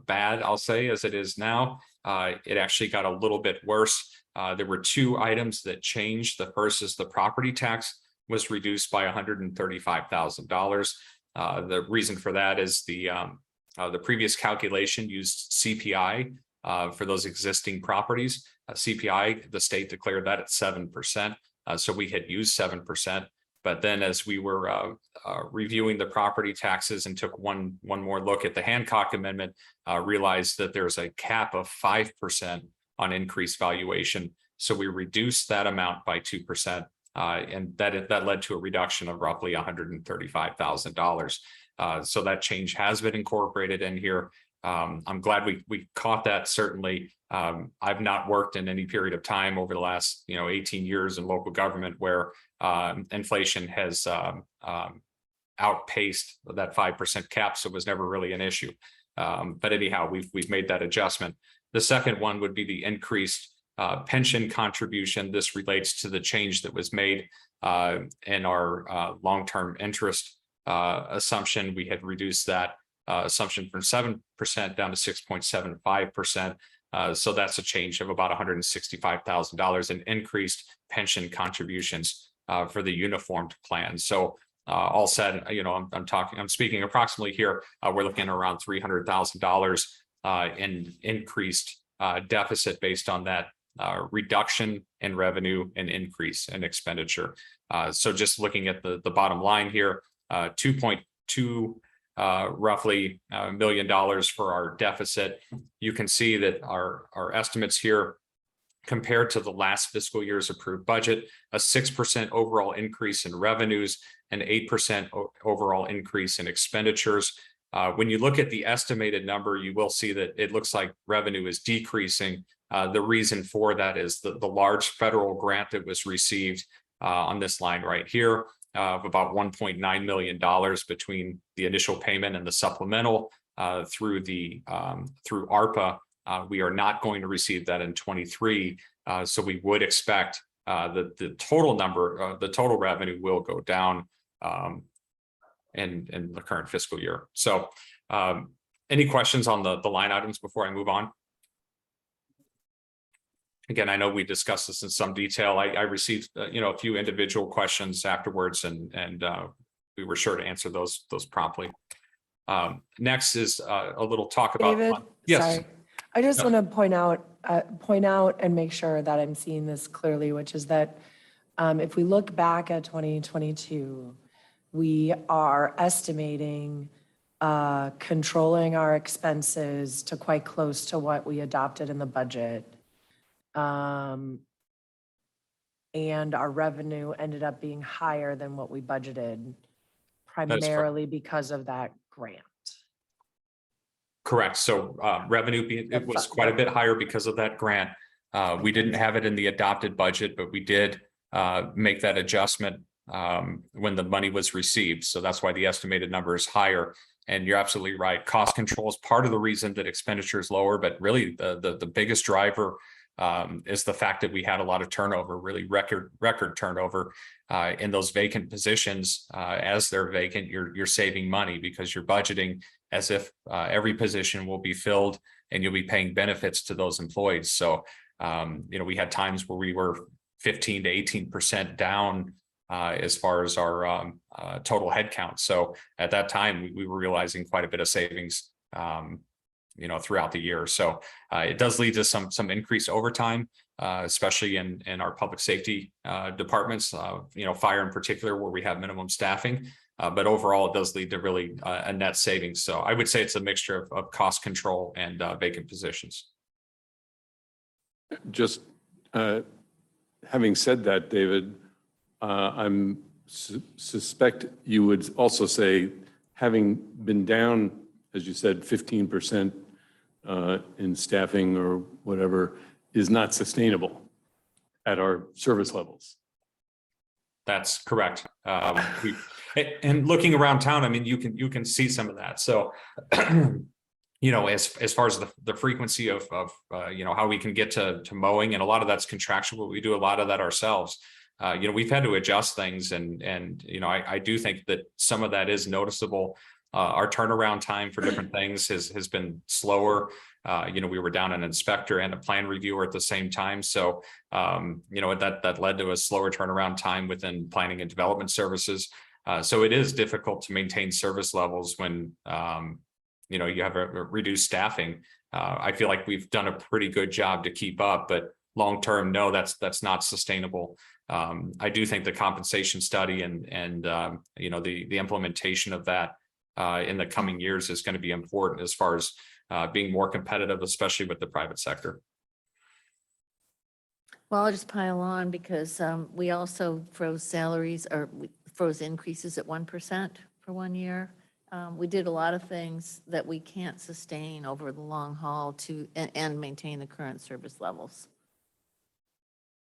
bad, I'll say, as it is now. It actually got a little bit worse. There were 2 items that changed. The first is the property tax was reduced by $135,000. The reason for that is the previous calculation used CPI for those existing properties. CPI, the state declared that at 7%. So we had used 7%. But then as we were reviewing the property taxes and took one more look at the Hancock Amendment, realized that there's a cap of 5% on increased valuation. So we reduced that amount by 2%. And that led to a reduction of roughly $135,000. So that change has been incorporated in here. I'm glad we caught that. Certainly, I've not worked in any period of time over the last 18 years in local government where inflation has outpaced that 5% cap, so it was never really an issue. But anyhow, we've made that adjustment. The second one would be the increased pension contribution. This relates to the change that was made in our long-term interest assumption. We had reduced that assumption from 7% down to 6.75%. So that's a change of about $165,000 in increased pension contributions for the uniformed plan. So all said, I'm speaking approximately here. We're looking at around $300,000 in increased deficit based on that reduction in revenue and increase in expenditure. So just looking at the bottom line here, 2.2 roughly $1 million for our deficit. You can see that our estimates here compared to the last fiscal year's approved budget, a 6% overall increase in revenues, an 8% overall increase in expenditures. When you look at the estimated number, you will see that it looks like revenue is decreasing. The reason for that is the large federal grant that was received on this line right here of about $1.9 million between the initial payment and the supplemental through ARPA. We are not going to receive that in 23. So we would expect that the total number, the total revenue will go down in the current fiscal year. So any questions on the line items before I move on? Again, I know we discussed this in some detail. I received a few individual questions afterwards, and we were sure to answer those promptly. Next is a little talk about.
David,
Yes.
sorry. I just want to point out and make sure that I'm seeing this clearly, which is that if we look back at 2022, we are estimating controlling our expenses to quite close to what we adopted in the budget. And our revenue ended up being higher than what we budgeted, primarily because of that grant.
Correct. So revenue, it was quite a bit higher because of that grant. We didn't have it in the adopted budget, but we did make that adjustment when the money was received. So that's why the estimated number is higher. And you're absolutely right. Cost control is part of the reason that expenditure is lower, but really the biggest driver is the fact that we had a lot of turnover, really record turnover in those vacant positions. As they're vacant, you're saving money because you're budgeting as if every position will be filled and you'll be paying benefits to those employees. So, we had times where we were 15 to 18% down as far as our total headcount. So at that time, we were realizing quite a bit of savings, throughout the year. So it does lead to some increased overtime, especially in our public safety departments, fire in particular, where we have minimum staffing. But overall, it does lead to really a net savings. So I would say it's a mixture of cost control and vacant positions.
Just having said that, David, I'm suspect you would also say, having been down, as you said, 15% in staffing or whatever, is not sustainable at our service levels.
That's correct. And looking around town, I mean, you can see some of that. So, as far as the frequency of how we can get to mowing, and a lot of that's contractual, but we do a lot of that ourselves. We've had to adjust things, and I do think that some of that is noticeable. Our turnaround time for different things has been slower. We were down an inspector and a plan reviewer at the same time. So, that led to a slower turnaround time within planning and development services. So it is difficult to maintain service levels when, you have a reduced staffing. I feel like we've done a pretty good job to keep up, but long-term, no, that's not sustainable. I do think the compensation study and the implementation of that in the coming years is going to be important as far as being more competitive, especially with the private sector.
Well, I'll just pile on because we also froze salaries, or we froze increases at 1% for 1 year. We did a lot of things that we can't sustain over the long haul and maintain the current service levels.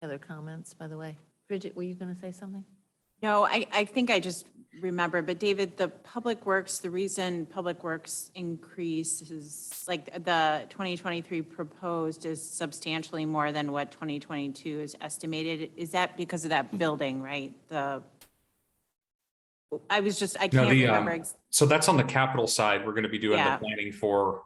Other comments, by the way? Bridget, were you going to say something?
No, I think I just remembered, but David, the reason Public Works increase is like the 2023 proposed is substantially more than what 2022 is estimated. Is that because of that building, right? I can't remember.
So that's on the capital side. We're going to be doing
Yeah.
the planning for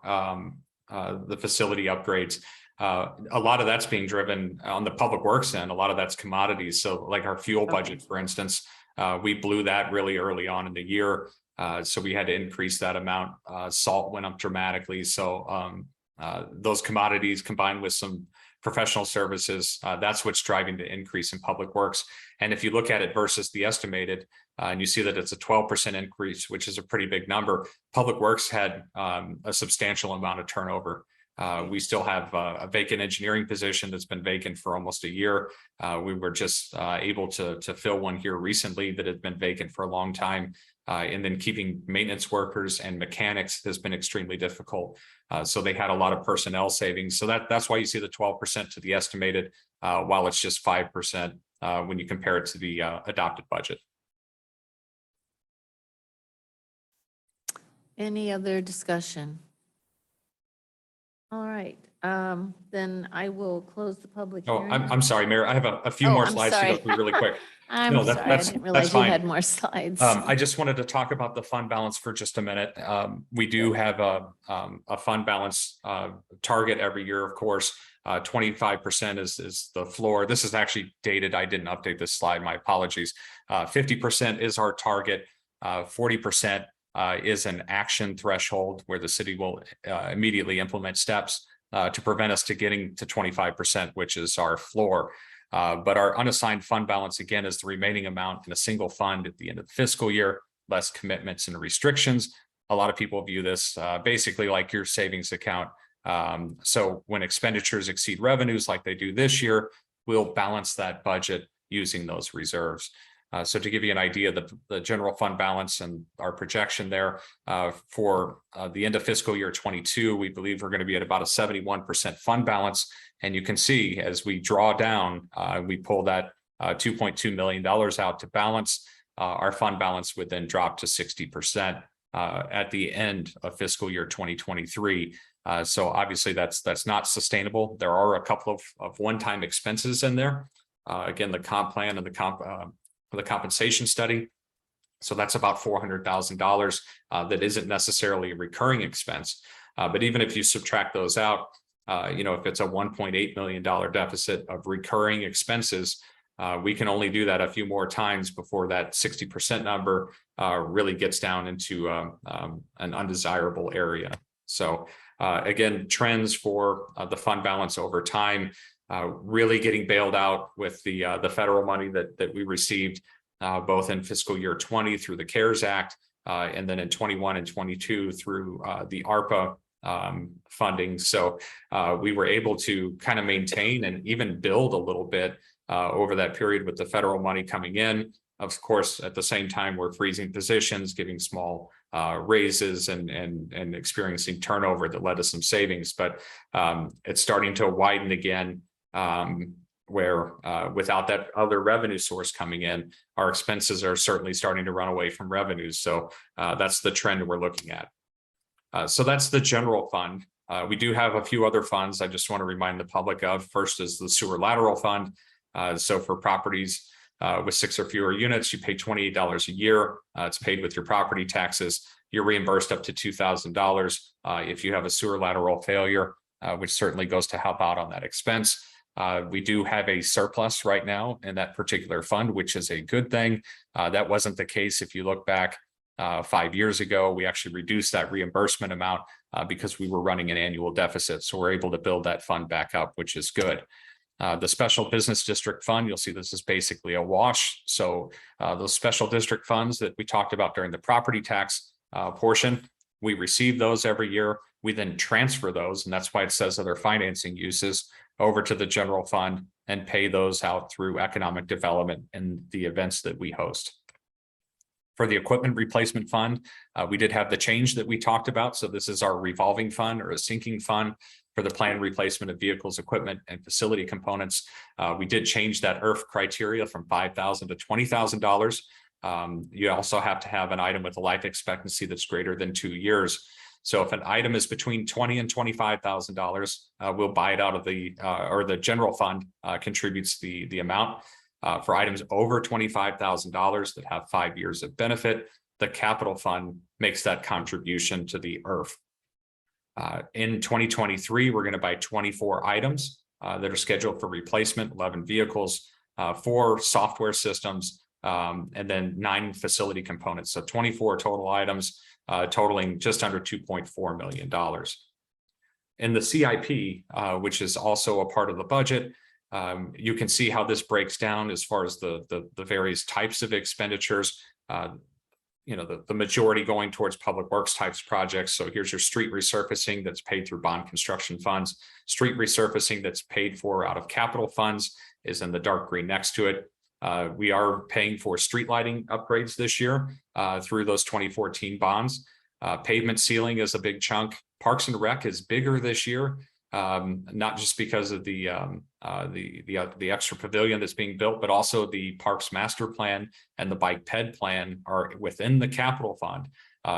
the facility upgrades. A lot of that's being driven on the public works end. A lot of that's commodities. So like our fuel budget, for instance, we blew that really early on in the year. So we had to increase that amount. Salt went up dramatically. So those commodities combined with some professional services, that's what's driving the increase in public works. And if you look at it versus the estimated, and you see that it's a 12% increase, which is a pretty big number, public works had a substantial amount of turnover. We still have a vacant engineering position that's been vacant for almost a year. We were just able to fill one here recently that had been vacant for a long time. And then keeping maintenance workers and mechanics has been extremely difficult. So they had a lot of personnel savings. So that's why you see the 12% to the estimated, while it's just 5% when you compare it to the adopted budget.
Any other discussion? All right, then I will close the public
Oh,
hearing.
I'm sorry, Mayor. I have a few
Oh,
more
I'm
slides to go
sorry.
through really quick.
I'm
No,
sorry, I
that's
didn't realize you
fine.
had more slides.
I just wanted to talk about the fund balance for just a minute. We do have a fund balance target every year, of course. 25% is the floor. This is actually dated. I didn't update this slide. My apologies. 50% is our target. 40% is an action threshold where the city will immediately implement steps to prevent us to getting to 25%, which is our floor. But our unassigned fund balance, again, is the remaining amount in a single fund at the end of the fiscal year, less commitments and restrictions. A lot of people view this basically like your savings account. So when expenditures exceed revenues like they do this year, we'll balance that budget using those reserves. So to give you an idea, the general fund balance and our projection there for the end of fiscal year 22, we believe we're going to be at about a 71% fund balance. And you can see as we draw down, we pull that $2.2 million out to balance. Our fund balance would then drop to 60% at the end of fiscal year 2023. So obviously that's not sustainable. There are a couple of one-time expenses in there. Again, the comp plan and the compensation study. So that's about $400,000 that isn't necessarily a recurring expense. But even if you subtract those out, if it's a $1.8 million deficit of recurring expenses, we can only do that a few more times before that 60% number really gets down into an undesirable area. So again, trends for the fund balance over time, really getting bailed out with the federal money that we received both in fiscal year 20 through the CARES Act, and then in 21 and 22 through the ARPA funding. So we were able to kind of maintain and even build a little bit over that period with the federal money coming in. Of course, at the same time, we're freezing positions, giving small raises and experiencing turnover that led to some savings. But it's starting to widen again, where without that other revenue source coming in, our expenses are certainly starting to run away from revenues. So that's the trend we're looking at. So that's the general fund. We do have a few other funds I just want to remind the public of. First is the sewer lateral fund. So for properties with 6 or fewer units, you pay $28 a year. It's paid with your property taxes. You're reimbursed up to $2,000 if you have a sewer lateral failure, which certainly goes to help out on that expense. We do have a surplus right now in that particular fund, which is a good thing. That wasn't the case if you look back 5 years ago. We actually reduced that reimbursement amount because we were running an annual deficit. So we're able to build that fund back up, which is good. The special business district fund, you'll see this is basically a wash. So those special district funds that we talked about during the property tax portion, we receive those every year. We then transfer those, and that's why it says other financing uses, over to the general fund and pay those out through economic development and the events that we host. For the equipment replacement fund, we did have the change that we talked about. So this is our revolving fund or a sinking fund for the planned replacement of vehicles, equipment, and facility components. We did change that IRF criteria from $5,000 to $20,000. You also have to have an item with a life expectancy that's greater than 2 years. So if an item is between $20,000 and $25,000, we'll buy it out of the general fund contributes the amount. For items over $25,000 that have 5 years of benefit, the capital fund makes that contribution to the IRF. In 2023, we're going to buy 24 items that are scheduled for replacement, 11 vehicles, 4 software systems, and then 9 facility components. So 24 total items totaling just under $2.4 million. In the CIP, which is also a part of the budget, you can see how this breaks down as far as the various types of expenditures. The majority going towards public works types projects. So here's your street resurfacing that's paid through bond construction funds. Street resurfacing that's paid for out of capital funds is in the dark green next to it. We are paying for street lighting upgrades this year through those 2014 bonds. Pavement sealing is a big chunk. Parks and Rec is bigger this year, not just because of the extra pavilion that's being built, but also the Parks Master Plan and the Bike Ped Plan are within the capital fund.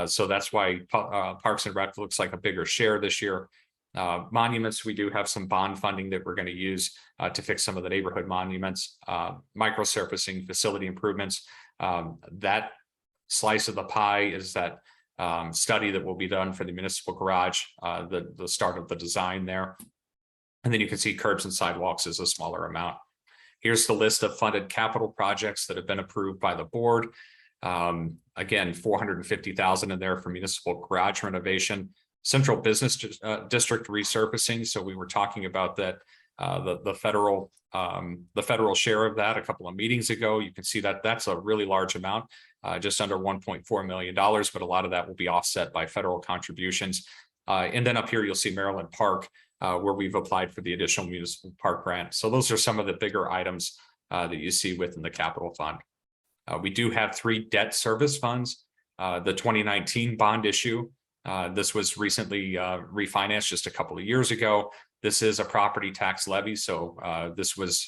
So that's why Parks and Rec looks like a bigger share this year. Monuments, we do have some bond funding that we're going to use to fix some of the neighborhood monuments. Microsurfacing, facility improvements. That slice of the pie is that study that will be done for the municipal garage, the start of the design there. And then you can see curbs and sidewalks is a smaller amount. Here's the list of funded capital projects that have been approved by the board. Again, $450,000 in there for municipal garage renovation, central business district resurfacing. So we were talking about that, the federal share of that a couple of meetings ago. You can see that that's a really large amount, just under $1.4 million, but a lot of that will be offset by federal contributions. And then up here, you'll see Maryland Park, where we've applied for the additional municipal park grant. So those are some of the bigger items that you see within the capital fund. We do have 3 debt service funds. The 2019 bond issue, this was recently refinanced just a couple of years ago. This is a property tax levy. So this was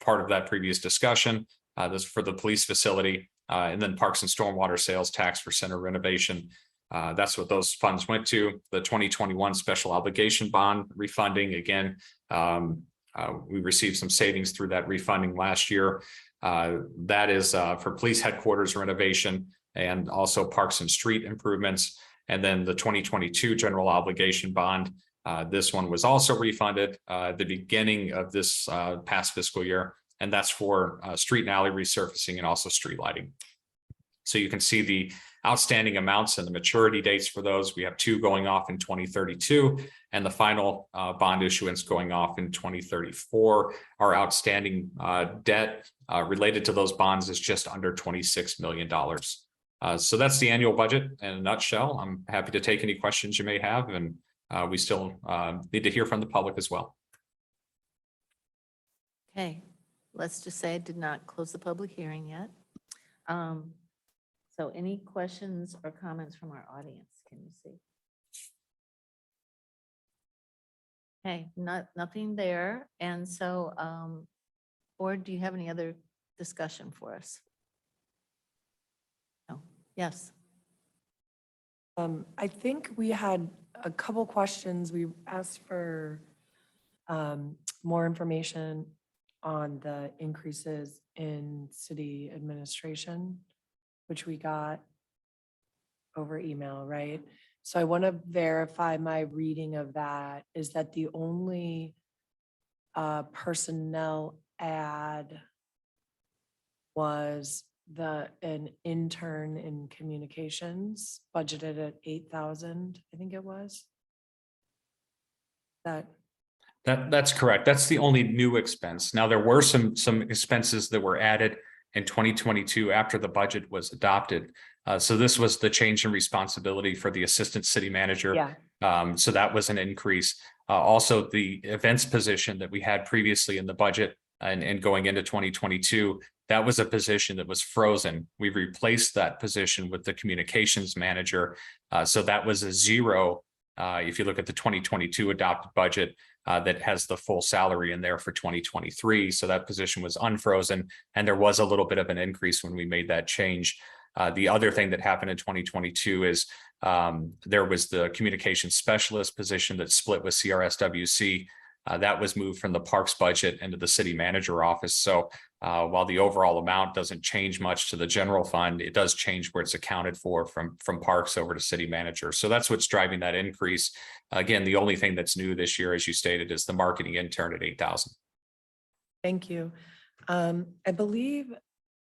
part of that previous discussion. This is for the police facility, and then parks and stormwater sales tax for center renovation. That's what those funds went to. The 2021 special obligation bond refunding, again, we received some savings through that refunding last year. That is for police headquarters renovation and also parks and street improvements. And then the 2022 general obligation bond, this one was also refunded at the beginning of this past fiscal year. And that's for street and alley resurfacing and also street lighting. So you can see the outstanding amounts and the maturity dates for those. We have two going off in 2032 and the final bond issuance going off in 2034. Our outstanding debt related to those bonds is just under $26 million. So that's the annual budget in a nutshell. I'm happy to take any questions you may have, and we still need to hear from the public as well.
Okay, let's just say I did not close the public hearing yet. So any questions or comments from our audience? Can you see? Okay, nothing there. And so, board, do you have any other discussion for us? No. Yes.
I think we had a couple questions. We asked for more information on the increases in city administration, which we got over email, right? So I want to verify my reading of that is that the only personnel add was an intern in communications budgeted at 8,000, I think it was.
That's correct. That's the only new expense. Now, there were some expenses that were added in 2022 after the budget was adopted. So this was the change in responsibility for the assistant city manager.
Yeah.
So that was an increase. Also, the events position that we had previously in the budget and going into 2022, that was a position that was frozen. We've replaced that position with the communications manager. So that was a zero. If you look at the 2022 adopted budget, that has the full salary in there for 2023. So that position was unfrozen, and there was a little bit of an increase when we made that change. The other thing that happened in 2022 is there was the communication specialist position that split with CRSWC. That was moved from the parks budget into the city manager office. So while the overall amount doesn't change much to the general fund, it does change where it's accounted for from parks over to city manager. So that's what's driving that increase. Again, the only thing that's new this year, as you stated, is the marketing intern at 8,000.
Thank you. I believe,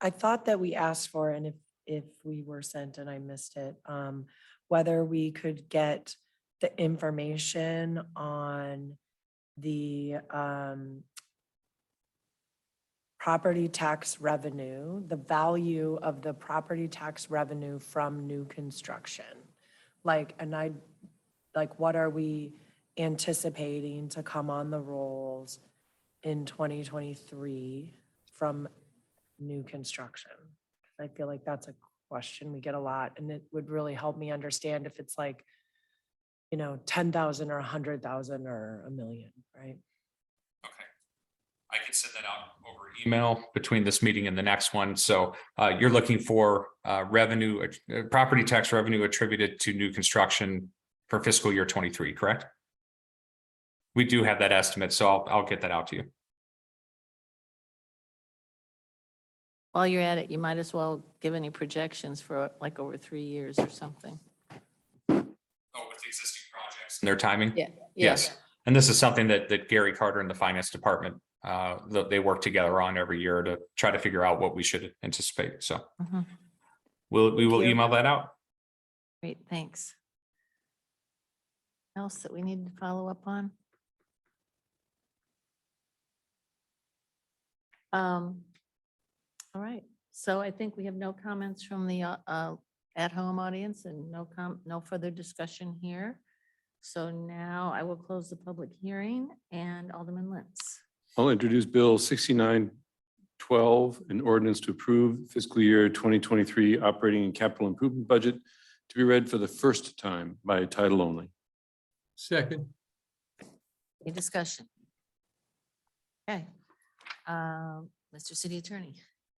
I thought that we asked for, and if we were sent and I missed it, whether we could get the information on the property tax revenue, the value of the property tax revenue from new construction. Like, what are we anticipating to come on the rolls in 2023 from new construction? I feel like that's a question we get a lot, and it would really help me understand if it's like, 10,000 or 100,000 or $1 million, right?
Okay. I can send that out over email between this meeting and the next one. So you're looking for revenue, property tax revenue attributed to new construction for fiscal year 23, correct? We do have that estimate, so I'll get that out to you.
While you're at it, you might as well give any projections for like over 3 years or something.
Oh, with the existing projects and their timing?
Yeah.
Yes. And this is something that Gary Carter and the finance department, they work together on every year to try to figure out what we should anticipate. So we will email that out.
Great, thanks. Else that we need to follow up on? All right, so I think we have no comments from the at-home audience and no further discussion here. So now I will close the public hearing, and Alderman Lentz.
I'll introduce Bill 6912, an ordinance to approve fiscal year 2023 operating and capital improvement budget to be read for the first time by title only.
Second.
Any discussion? Okay. Mr. City Attorney.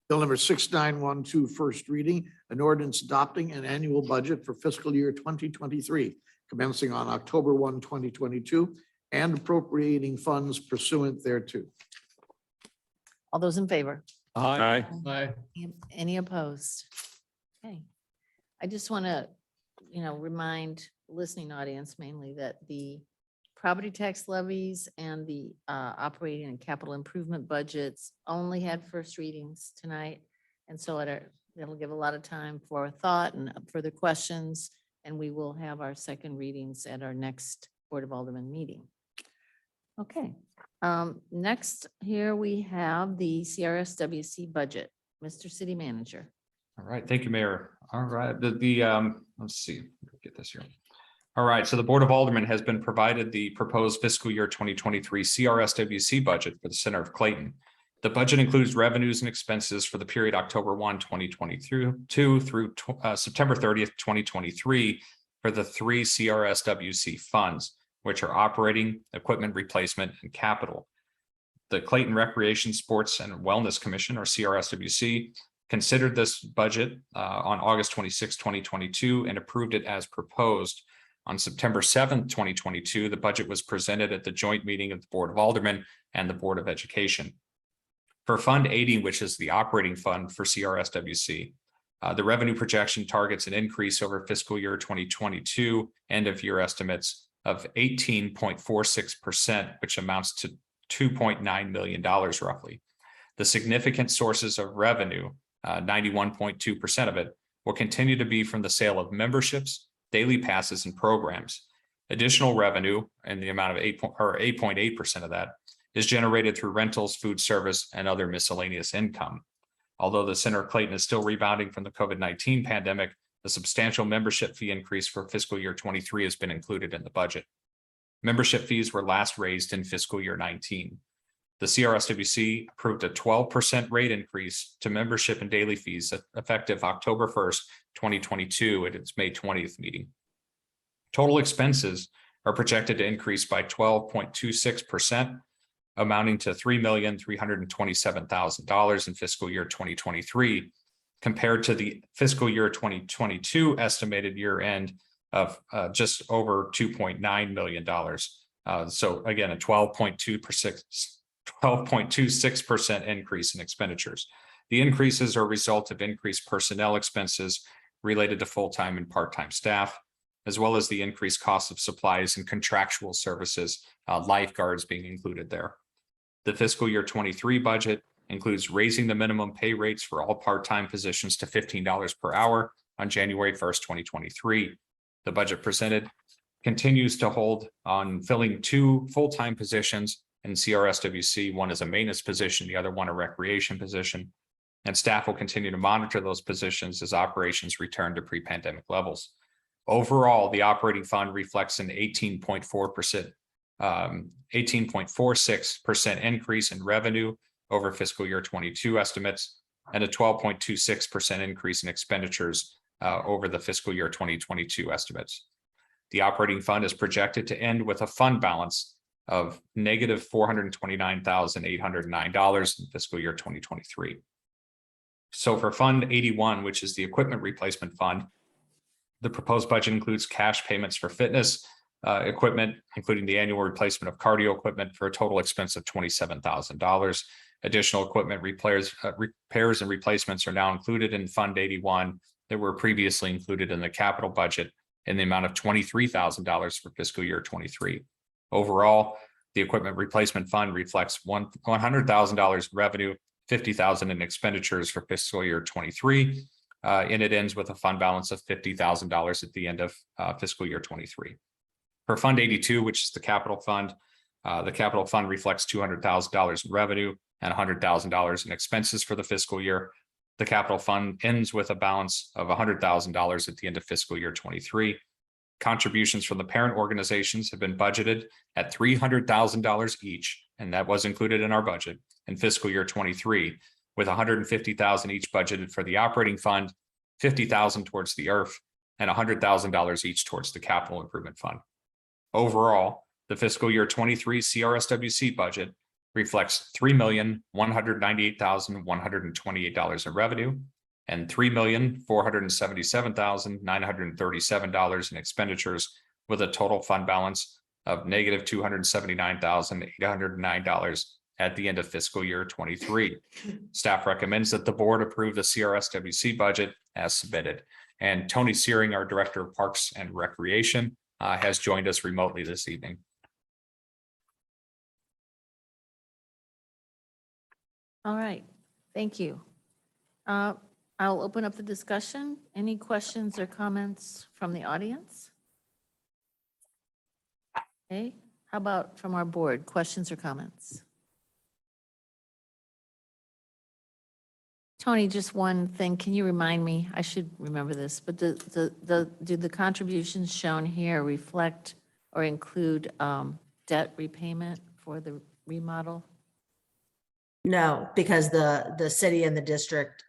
Bill number 6912, first reading, an ordinance adopting an annual budget for fiscal year 2023, commencing on October 1, 2022, and appropriating funds pursuant thereto.
All those in favor?
Aye.
Aye.
Any opposed? Okay. I just want to, remind the listening audience mainly that the property tax levies and the operating and capital improvement budgets only had first readings tonight. And so it'll give a lot of time for thought and further questions. And we will have our second readings at our next Board of Aldermen meeting. Okay. Next here we have the CRSWC budget. Mr. City Manager.
All right, thank you, Mayor. All right, let's see, get this here. All right, so the Board of Aldermen has been provided the proposed fiscal year 2023 CRSWC budget for the Center of Clayton. The budget includes revenues and expenses for the period October 1, 2022 through September 30th, 2023 for the three CRSWC funds, which are operating, equipment replacement, and capital. The Clayton Recreation, Sports, and Wellness Commission, or CRSWC, considered this budget on August 26, 2022, and approved it as proposed. On September 7th, 2022, the budget was presented at the joint meeting of the Board of Aldermen and the Board of Education. For Fund 80, which is the operating fund for CRSWC, the revenue projection targets an increase over fiscal year 2022 end of year estimates of 18.46%, which amounts to $2.9 million roughly. The significant sources of revenue, 91.2% of it, will continue to be from the sale of memberships, daily passes, and programs. Additional revenue in the amount of 8.8% of that is generated through rentals, food service, and other miscellaneous income. Although the Center of Clayton is still rebounding from the COVID-19 pandemic, the substantial membership fee increase for fiscal year 23 has been included in the budget. Membership fees were last raised in fiscal year 19. The CRSWC approved a 12% rate increase to membership and daily fees effective October 1st, 2022 at its May 20th meeting. Total expenses are projected to increase by 12.26%, amounting to $3,327,000 in fiscal year 2023, compared to the fiscal year 2022 estimated year end of just over $2.9 million. So again, a 12.26% increase in expenditures. The increases are a result of increased personnel expenses related to full-time and part-time staff, as well as the increased cost of supplies and contractual services, lifeguards being included there. The fiscal year 23 budget includes raising the minimum pay rates for all part-time positions to $15 per hour on January 1st, 2023. The budget presented continues to hold on filling two full-time positions in CRSWC. One is a maintenance position, the other one a recreation position. And staff will continue to monitor those positions as operations return to pre-pandemic levels. Overall, the operating fund reflects an 18.46% increase in revenue over fiscal year 22 estimates, and a 12.26% increase in expenditures over the fiscal year 2022 estimates. The operating fund is projected to end with a fund balance of negative $429,809 in fiscal year 2023. So for Fund 81, which is the equipment replacement fund, the proposed budget includes cash payments for fitness equipment, including the annual replacement of cardio equipment for a total expense of $27,000. Additional equipment repairs and replacements are now included in Fund 81 that were previously included in the capital budget in the amount of $23,000 for fiscal year 23. Overall, the equipment replacement fund reflects $100,000 revenue, $50,000 in expenditures for fiscal year 23, and it ends with a fund balance of $50,000 at the end of fiscal year 23. For Fund 82, which is the capital fund reflects $200,000 in revenue and $100,000 in expenses for the fiscal year. The capital fund ends with a balance of $100,000 at the end of fiscal year 23. Contributions from the parent organizations have been budgeted at $300,000 each, and that was included in our budget in fiscal year 23, with $150,000 each budgeted for the operating fund, $50,000 towards the IRF, and $100,000 each towards the capital improvement fund. Overall, the fiscal year 23 CRSWC budget reflects $3,198,128 in revenue and $3,477,937 in expenditures, with a total fund balance of negative $279,809 at the end of fiscal year 23. Staff recommends that the board approve the CRSWC budget as submitted. And Tony Searing, our Director of Parks and Recreation, has joined us remotely this evening.
All right, thank you. I'll open up the discussion. Any questions or comments from the audience? Okay, how about from our board, questions or comments? Tony, just one thing, can you remind me, I should remember this, but do the contributions shown here reflect or include debt repayment for the remodel?
No, because the city and the district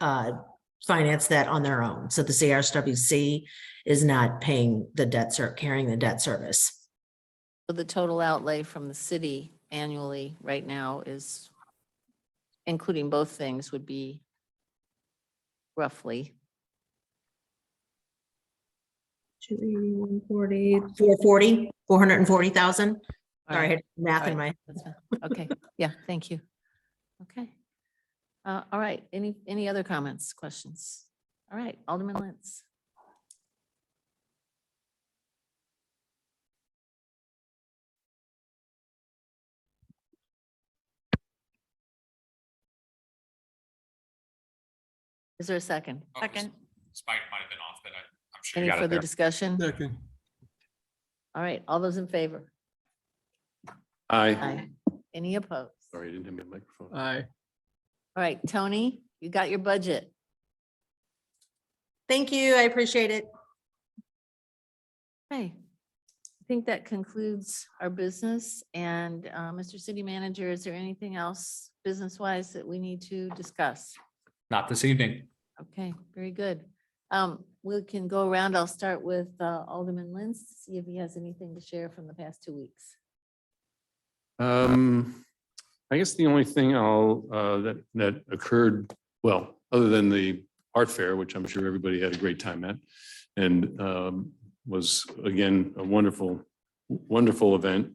finance that on their own. So the CRSWC is not paying the debt carrying the debt service.
So the total outlay from the city annually right now is, including both things, would be roughly
280, 140, 440,000. Sorry, I had math in my.
That's fine. Okay, yeah, thank you. Okay. All right, any other comments, questions? All right, Alderman Lentz. Is there a second?
Second.
Spike might have been off, but I'm sure you
Any
got it
further
there.
discussion?
Second.
All right, all those in favor?
Aye.
Aye. Any opposed?
Sorry, I didn't have my microphone.
Aye.
All right, Tony, you got your budget.
Thank you. I appreciate it.
Okay. I think that concludes our business. And Mr. City Manager, is there anything else business-wise that we need to discuss?
Not this evening.
Okay, very good. We can go around. I'll start with Alderman Lentz, to see if he has anything to share from the past 2 weeks.
I guess the only thing that occurred, well, other than the art fair, which I'm sure everybody had a great time at, and was again a wonderful event.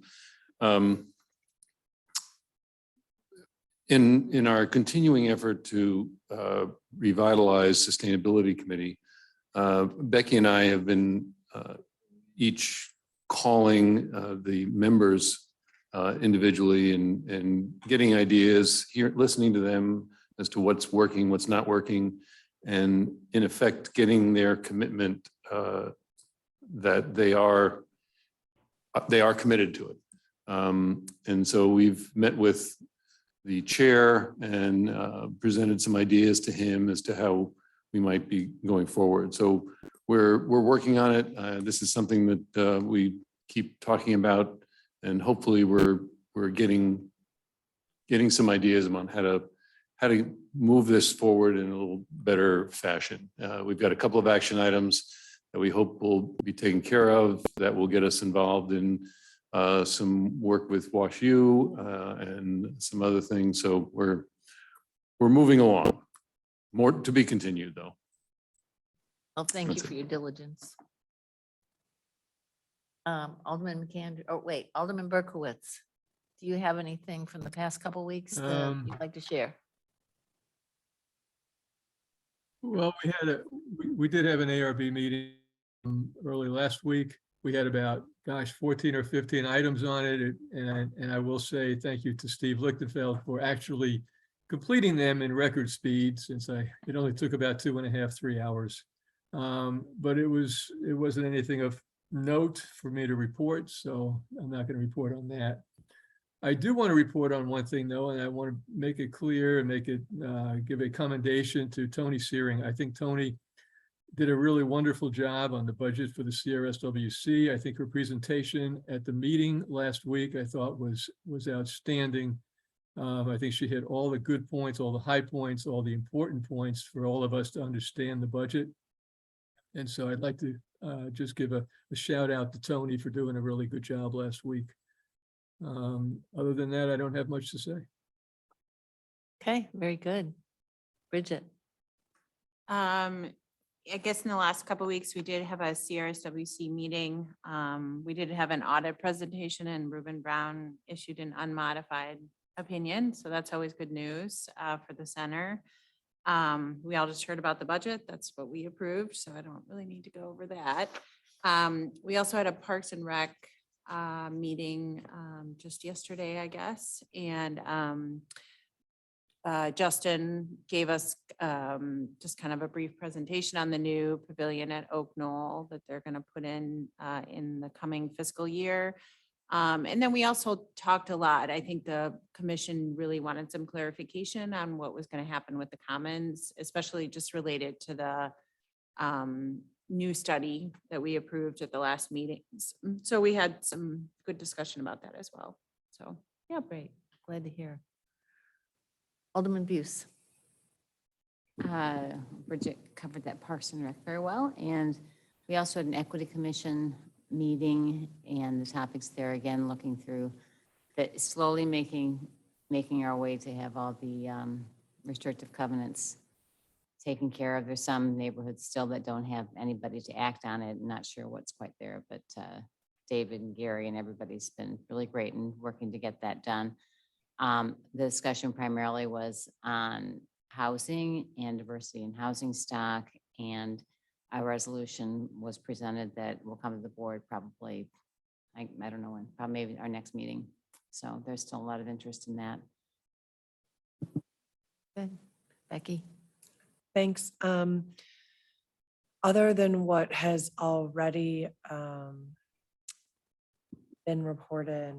In our continuing effort to revitalize Sustainability Committee, Becky and I have been each calling the members individually and getting ideas, listening to them as to what's working, what's not working, and in effect, getting their commitment that they are committed to it. And so we've met with the chair and presented some ideas to him as to how we might be going forward. So we're working on it. This is something that we keep talking about, and hopefully we're getting some ideas on how to move this forward in a little better fashion. We've got a couple of action items that we hope will be taken care of that will get us involved in some work with WashU and some other things. So we're moving along. More to be continued, though.
Well, thank you
That's
for your diligence. Alderman Alderman Berkowitz, do you have anything from the past couple weeks that you'd like to share?
Well, we did have an ARB meeting early last week. We had about, 14 or 15 items on it. And I will say thank you to Steve Lichtenfeld for actually completing them in record speed, since it only took about 2.5, 3 hours. But it wasn't anything of note for me to report, so I'm not going to report on that. I do want to report on one thing though, and I want to make it clear and give a commendation to Tony Searing. I think Tony did a really wonderful job on the budget for the CRSWC. I think her presentation at the meeting last week, I thought was outstanding. I think she hit all the good points, all the high points, all the important points for all of us to understand the budget. And so I'd like to just give a shout out to Tony for doing a really good job last week. Other than that, I don't have much to say.
Okay, very good. Bridget.
I guess in the last couple of weeks, we did have a CRSWC meeting. We did have an audit presentation and Reuben Brown issued an unmodified opinion. So that's always good news for the center. We all just heard about the budget. That's what we approved, so I don't really need to go over that. We also had a Parks and Rec meeting just yesterday, I guess, and Justin gave us just kind of a brief presentation on the new pavilion at Oak Knoll that they're going to put in the coming fiscal year. And then we also talked a lot. I think the commission really wanted some clarification on what was going to happen with the commons, especially just related to the new study that we approved at the last meetings. So we had some good discussion about that as well. So,
Yeah, great. Glad to hear. Alderman Buse.
Bridget covered that Parks and Rec very well. And we also had an Equity Commission meeting, and the topics there, again, looking through that, slowly making our way to have all the restrictive covenants taken care of. There's some neighborhoods still that don't have anybody to act on it. Not sure what's quite there, but David and Gary and everybody's been really great in working to get that done. The discussion primarily was on housing and diversity in housing stock, and a resolution was presented that will come to the board probably, I don't know when, probably maybe our next meeting. So there's still a lot of interest in that.
Good. Becky.
Thanks. Other than what has already been reported,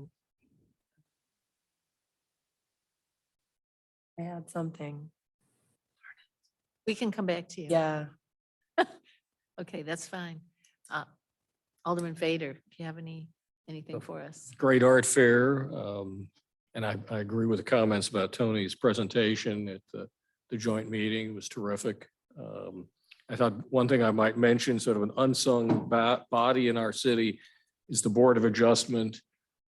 I had something.
We can come back to you.
Yeah.
Okay, that's fine. Alderman Fader, do you have anything for us?
Great art fair. And I agree with the comments about Tony's presentation at the joint meeting. It was terrific. I thought one thing I might mention, sort of an unsung body in our city, is the Board of Adjustment.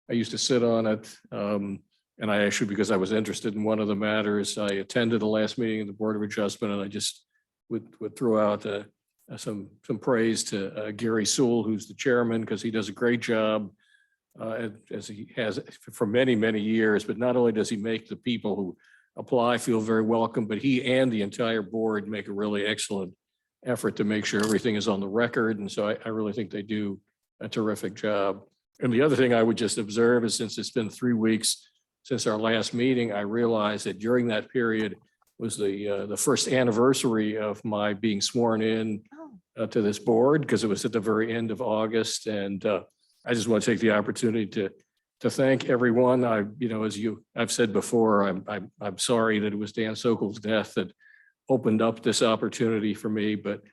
I used to sit on it. And I actually, because I was interested in one of the matters, I attended the last meeting of the Board of Adjustment, and I just would throw out some praise to Gary Sewell, who's the chairman, because he does a great job as he has for many, many years. But not only does he make the people who apply feel very welcome, but he and the entire board make a really excellent effort to make sure everything is on the record. And so I really think they do a terrific job. And the other thing I would just observe is, since it's been 3 weeks since our last meeting, I realized that during that period was the first anniversary of my being sworn in to this board, because it was at the very end of August. And I just want to take the opportunity to thank everyone. As I've said before, I'm sorry that it was Dan Sokol's death that opened up this opportunity for me, but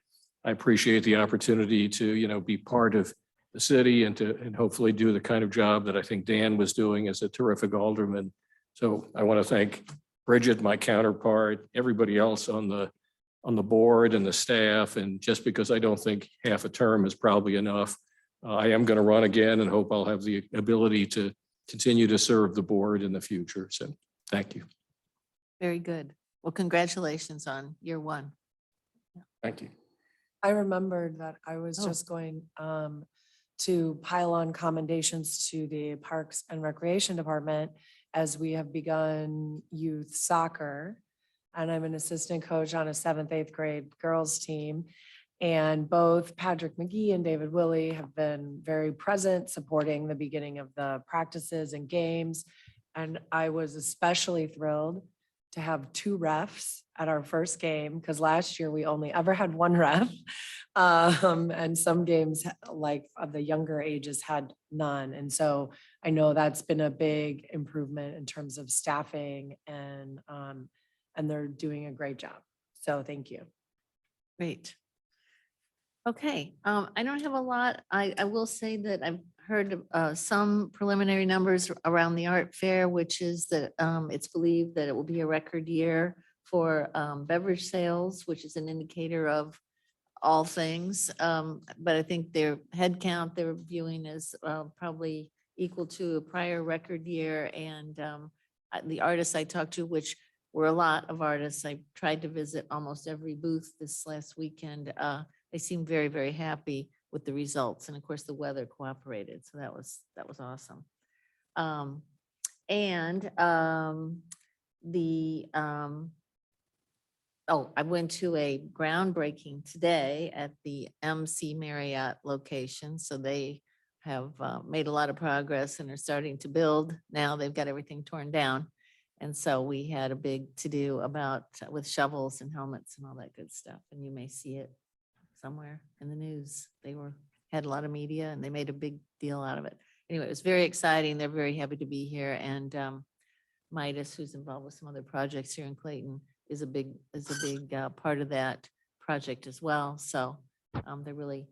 I appreciate the opportunity to, be part of the city and hopefully do the kind of job that I think Dan was doing as a terrific alderman. So I want to thank Bridget, my counterpart, everybody else on the board and the staff. And just because I don't think half a term is probably enough, I am going to run again and hope I'll have the ability to continue to serve the board in the future. So thank you.
Very good. Well, congratulations on year 1.
Thank you.
I remembered that I was
Oh.
just going to pile on commendations to the Parks and Recreation Department, as we have begun youth soccer. And I'm an assistant coach on a 7th, 8th grade girls team. And both Patrick McGee and David Willie have been very present, supporting the beginning of the practices and games. And I was especially thrilled to have 2 refs at our first game, because last year we only ever had 1 ref. And some games, like of the younger ages, had none. And so I know that's been a big improvement in terms of staffing, and they're doing a great job. So thank you.
Great. Okay, I don't have a lot. I will say that I've heard some preliminary numbers around the art fair, which is that it's believed that it will be a record year for beverage sales, which is an indicator of all things. But I think their head count they're viewing as probably equal to a prior record year. And the artists I talked to, which were a lot of artists. I tried to visit almost every booth this last weekend. They seemed very, very happy with the results. And of course, the weather cooperated. So that was awesome. I went to a groundbreaking today at the MC Marriott location. So they have made a lot of progress and are starting to build. Now they've got everything torn down. And so we had a big to-do about with shovels and helmets and all that good stuff. And you may see it somewhere in the news. They had a lot of media and they made a big deal out of it. Anyway, it was very exciting. They're very happy to be here. And Midas, who's involved with some other projects here in Clayton, is a big part of that project as well. So they're really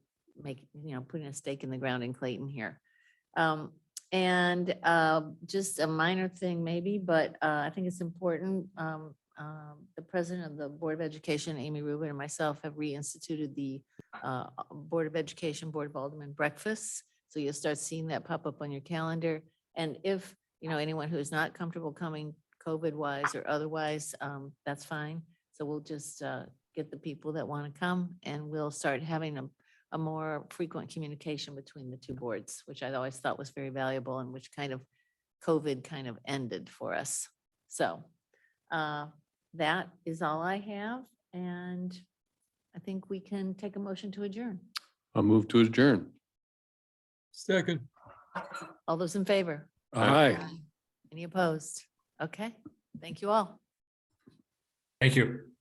putting a stake in the ground in Clayton here. Just a minor thing maybe, but I think it's important. The president of the Board of Education, Amy Rubin, and myself have reinstituted the Board of Education, Board of Aldermen breakfasts. So you'll start seeing that pop up on your calendar. And if anyone who is not comfortable coming COVID wise or otherwise, that's fine. So we'll just get the people that want to come and we'll start having a more frequent communication between the two boards, which I always thought was very valuable and which COVID kind of ended for us. So that is all I have. And I think we can take a motion to adjourn.
I'll move to adjourn.
Second.
All those in favor?
Aye.
Any opposed? Okay, thank you all.
Thank you.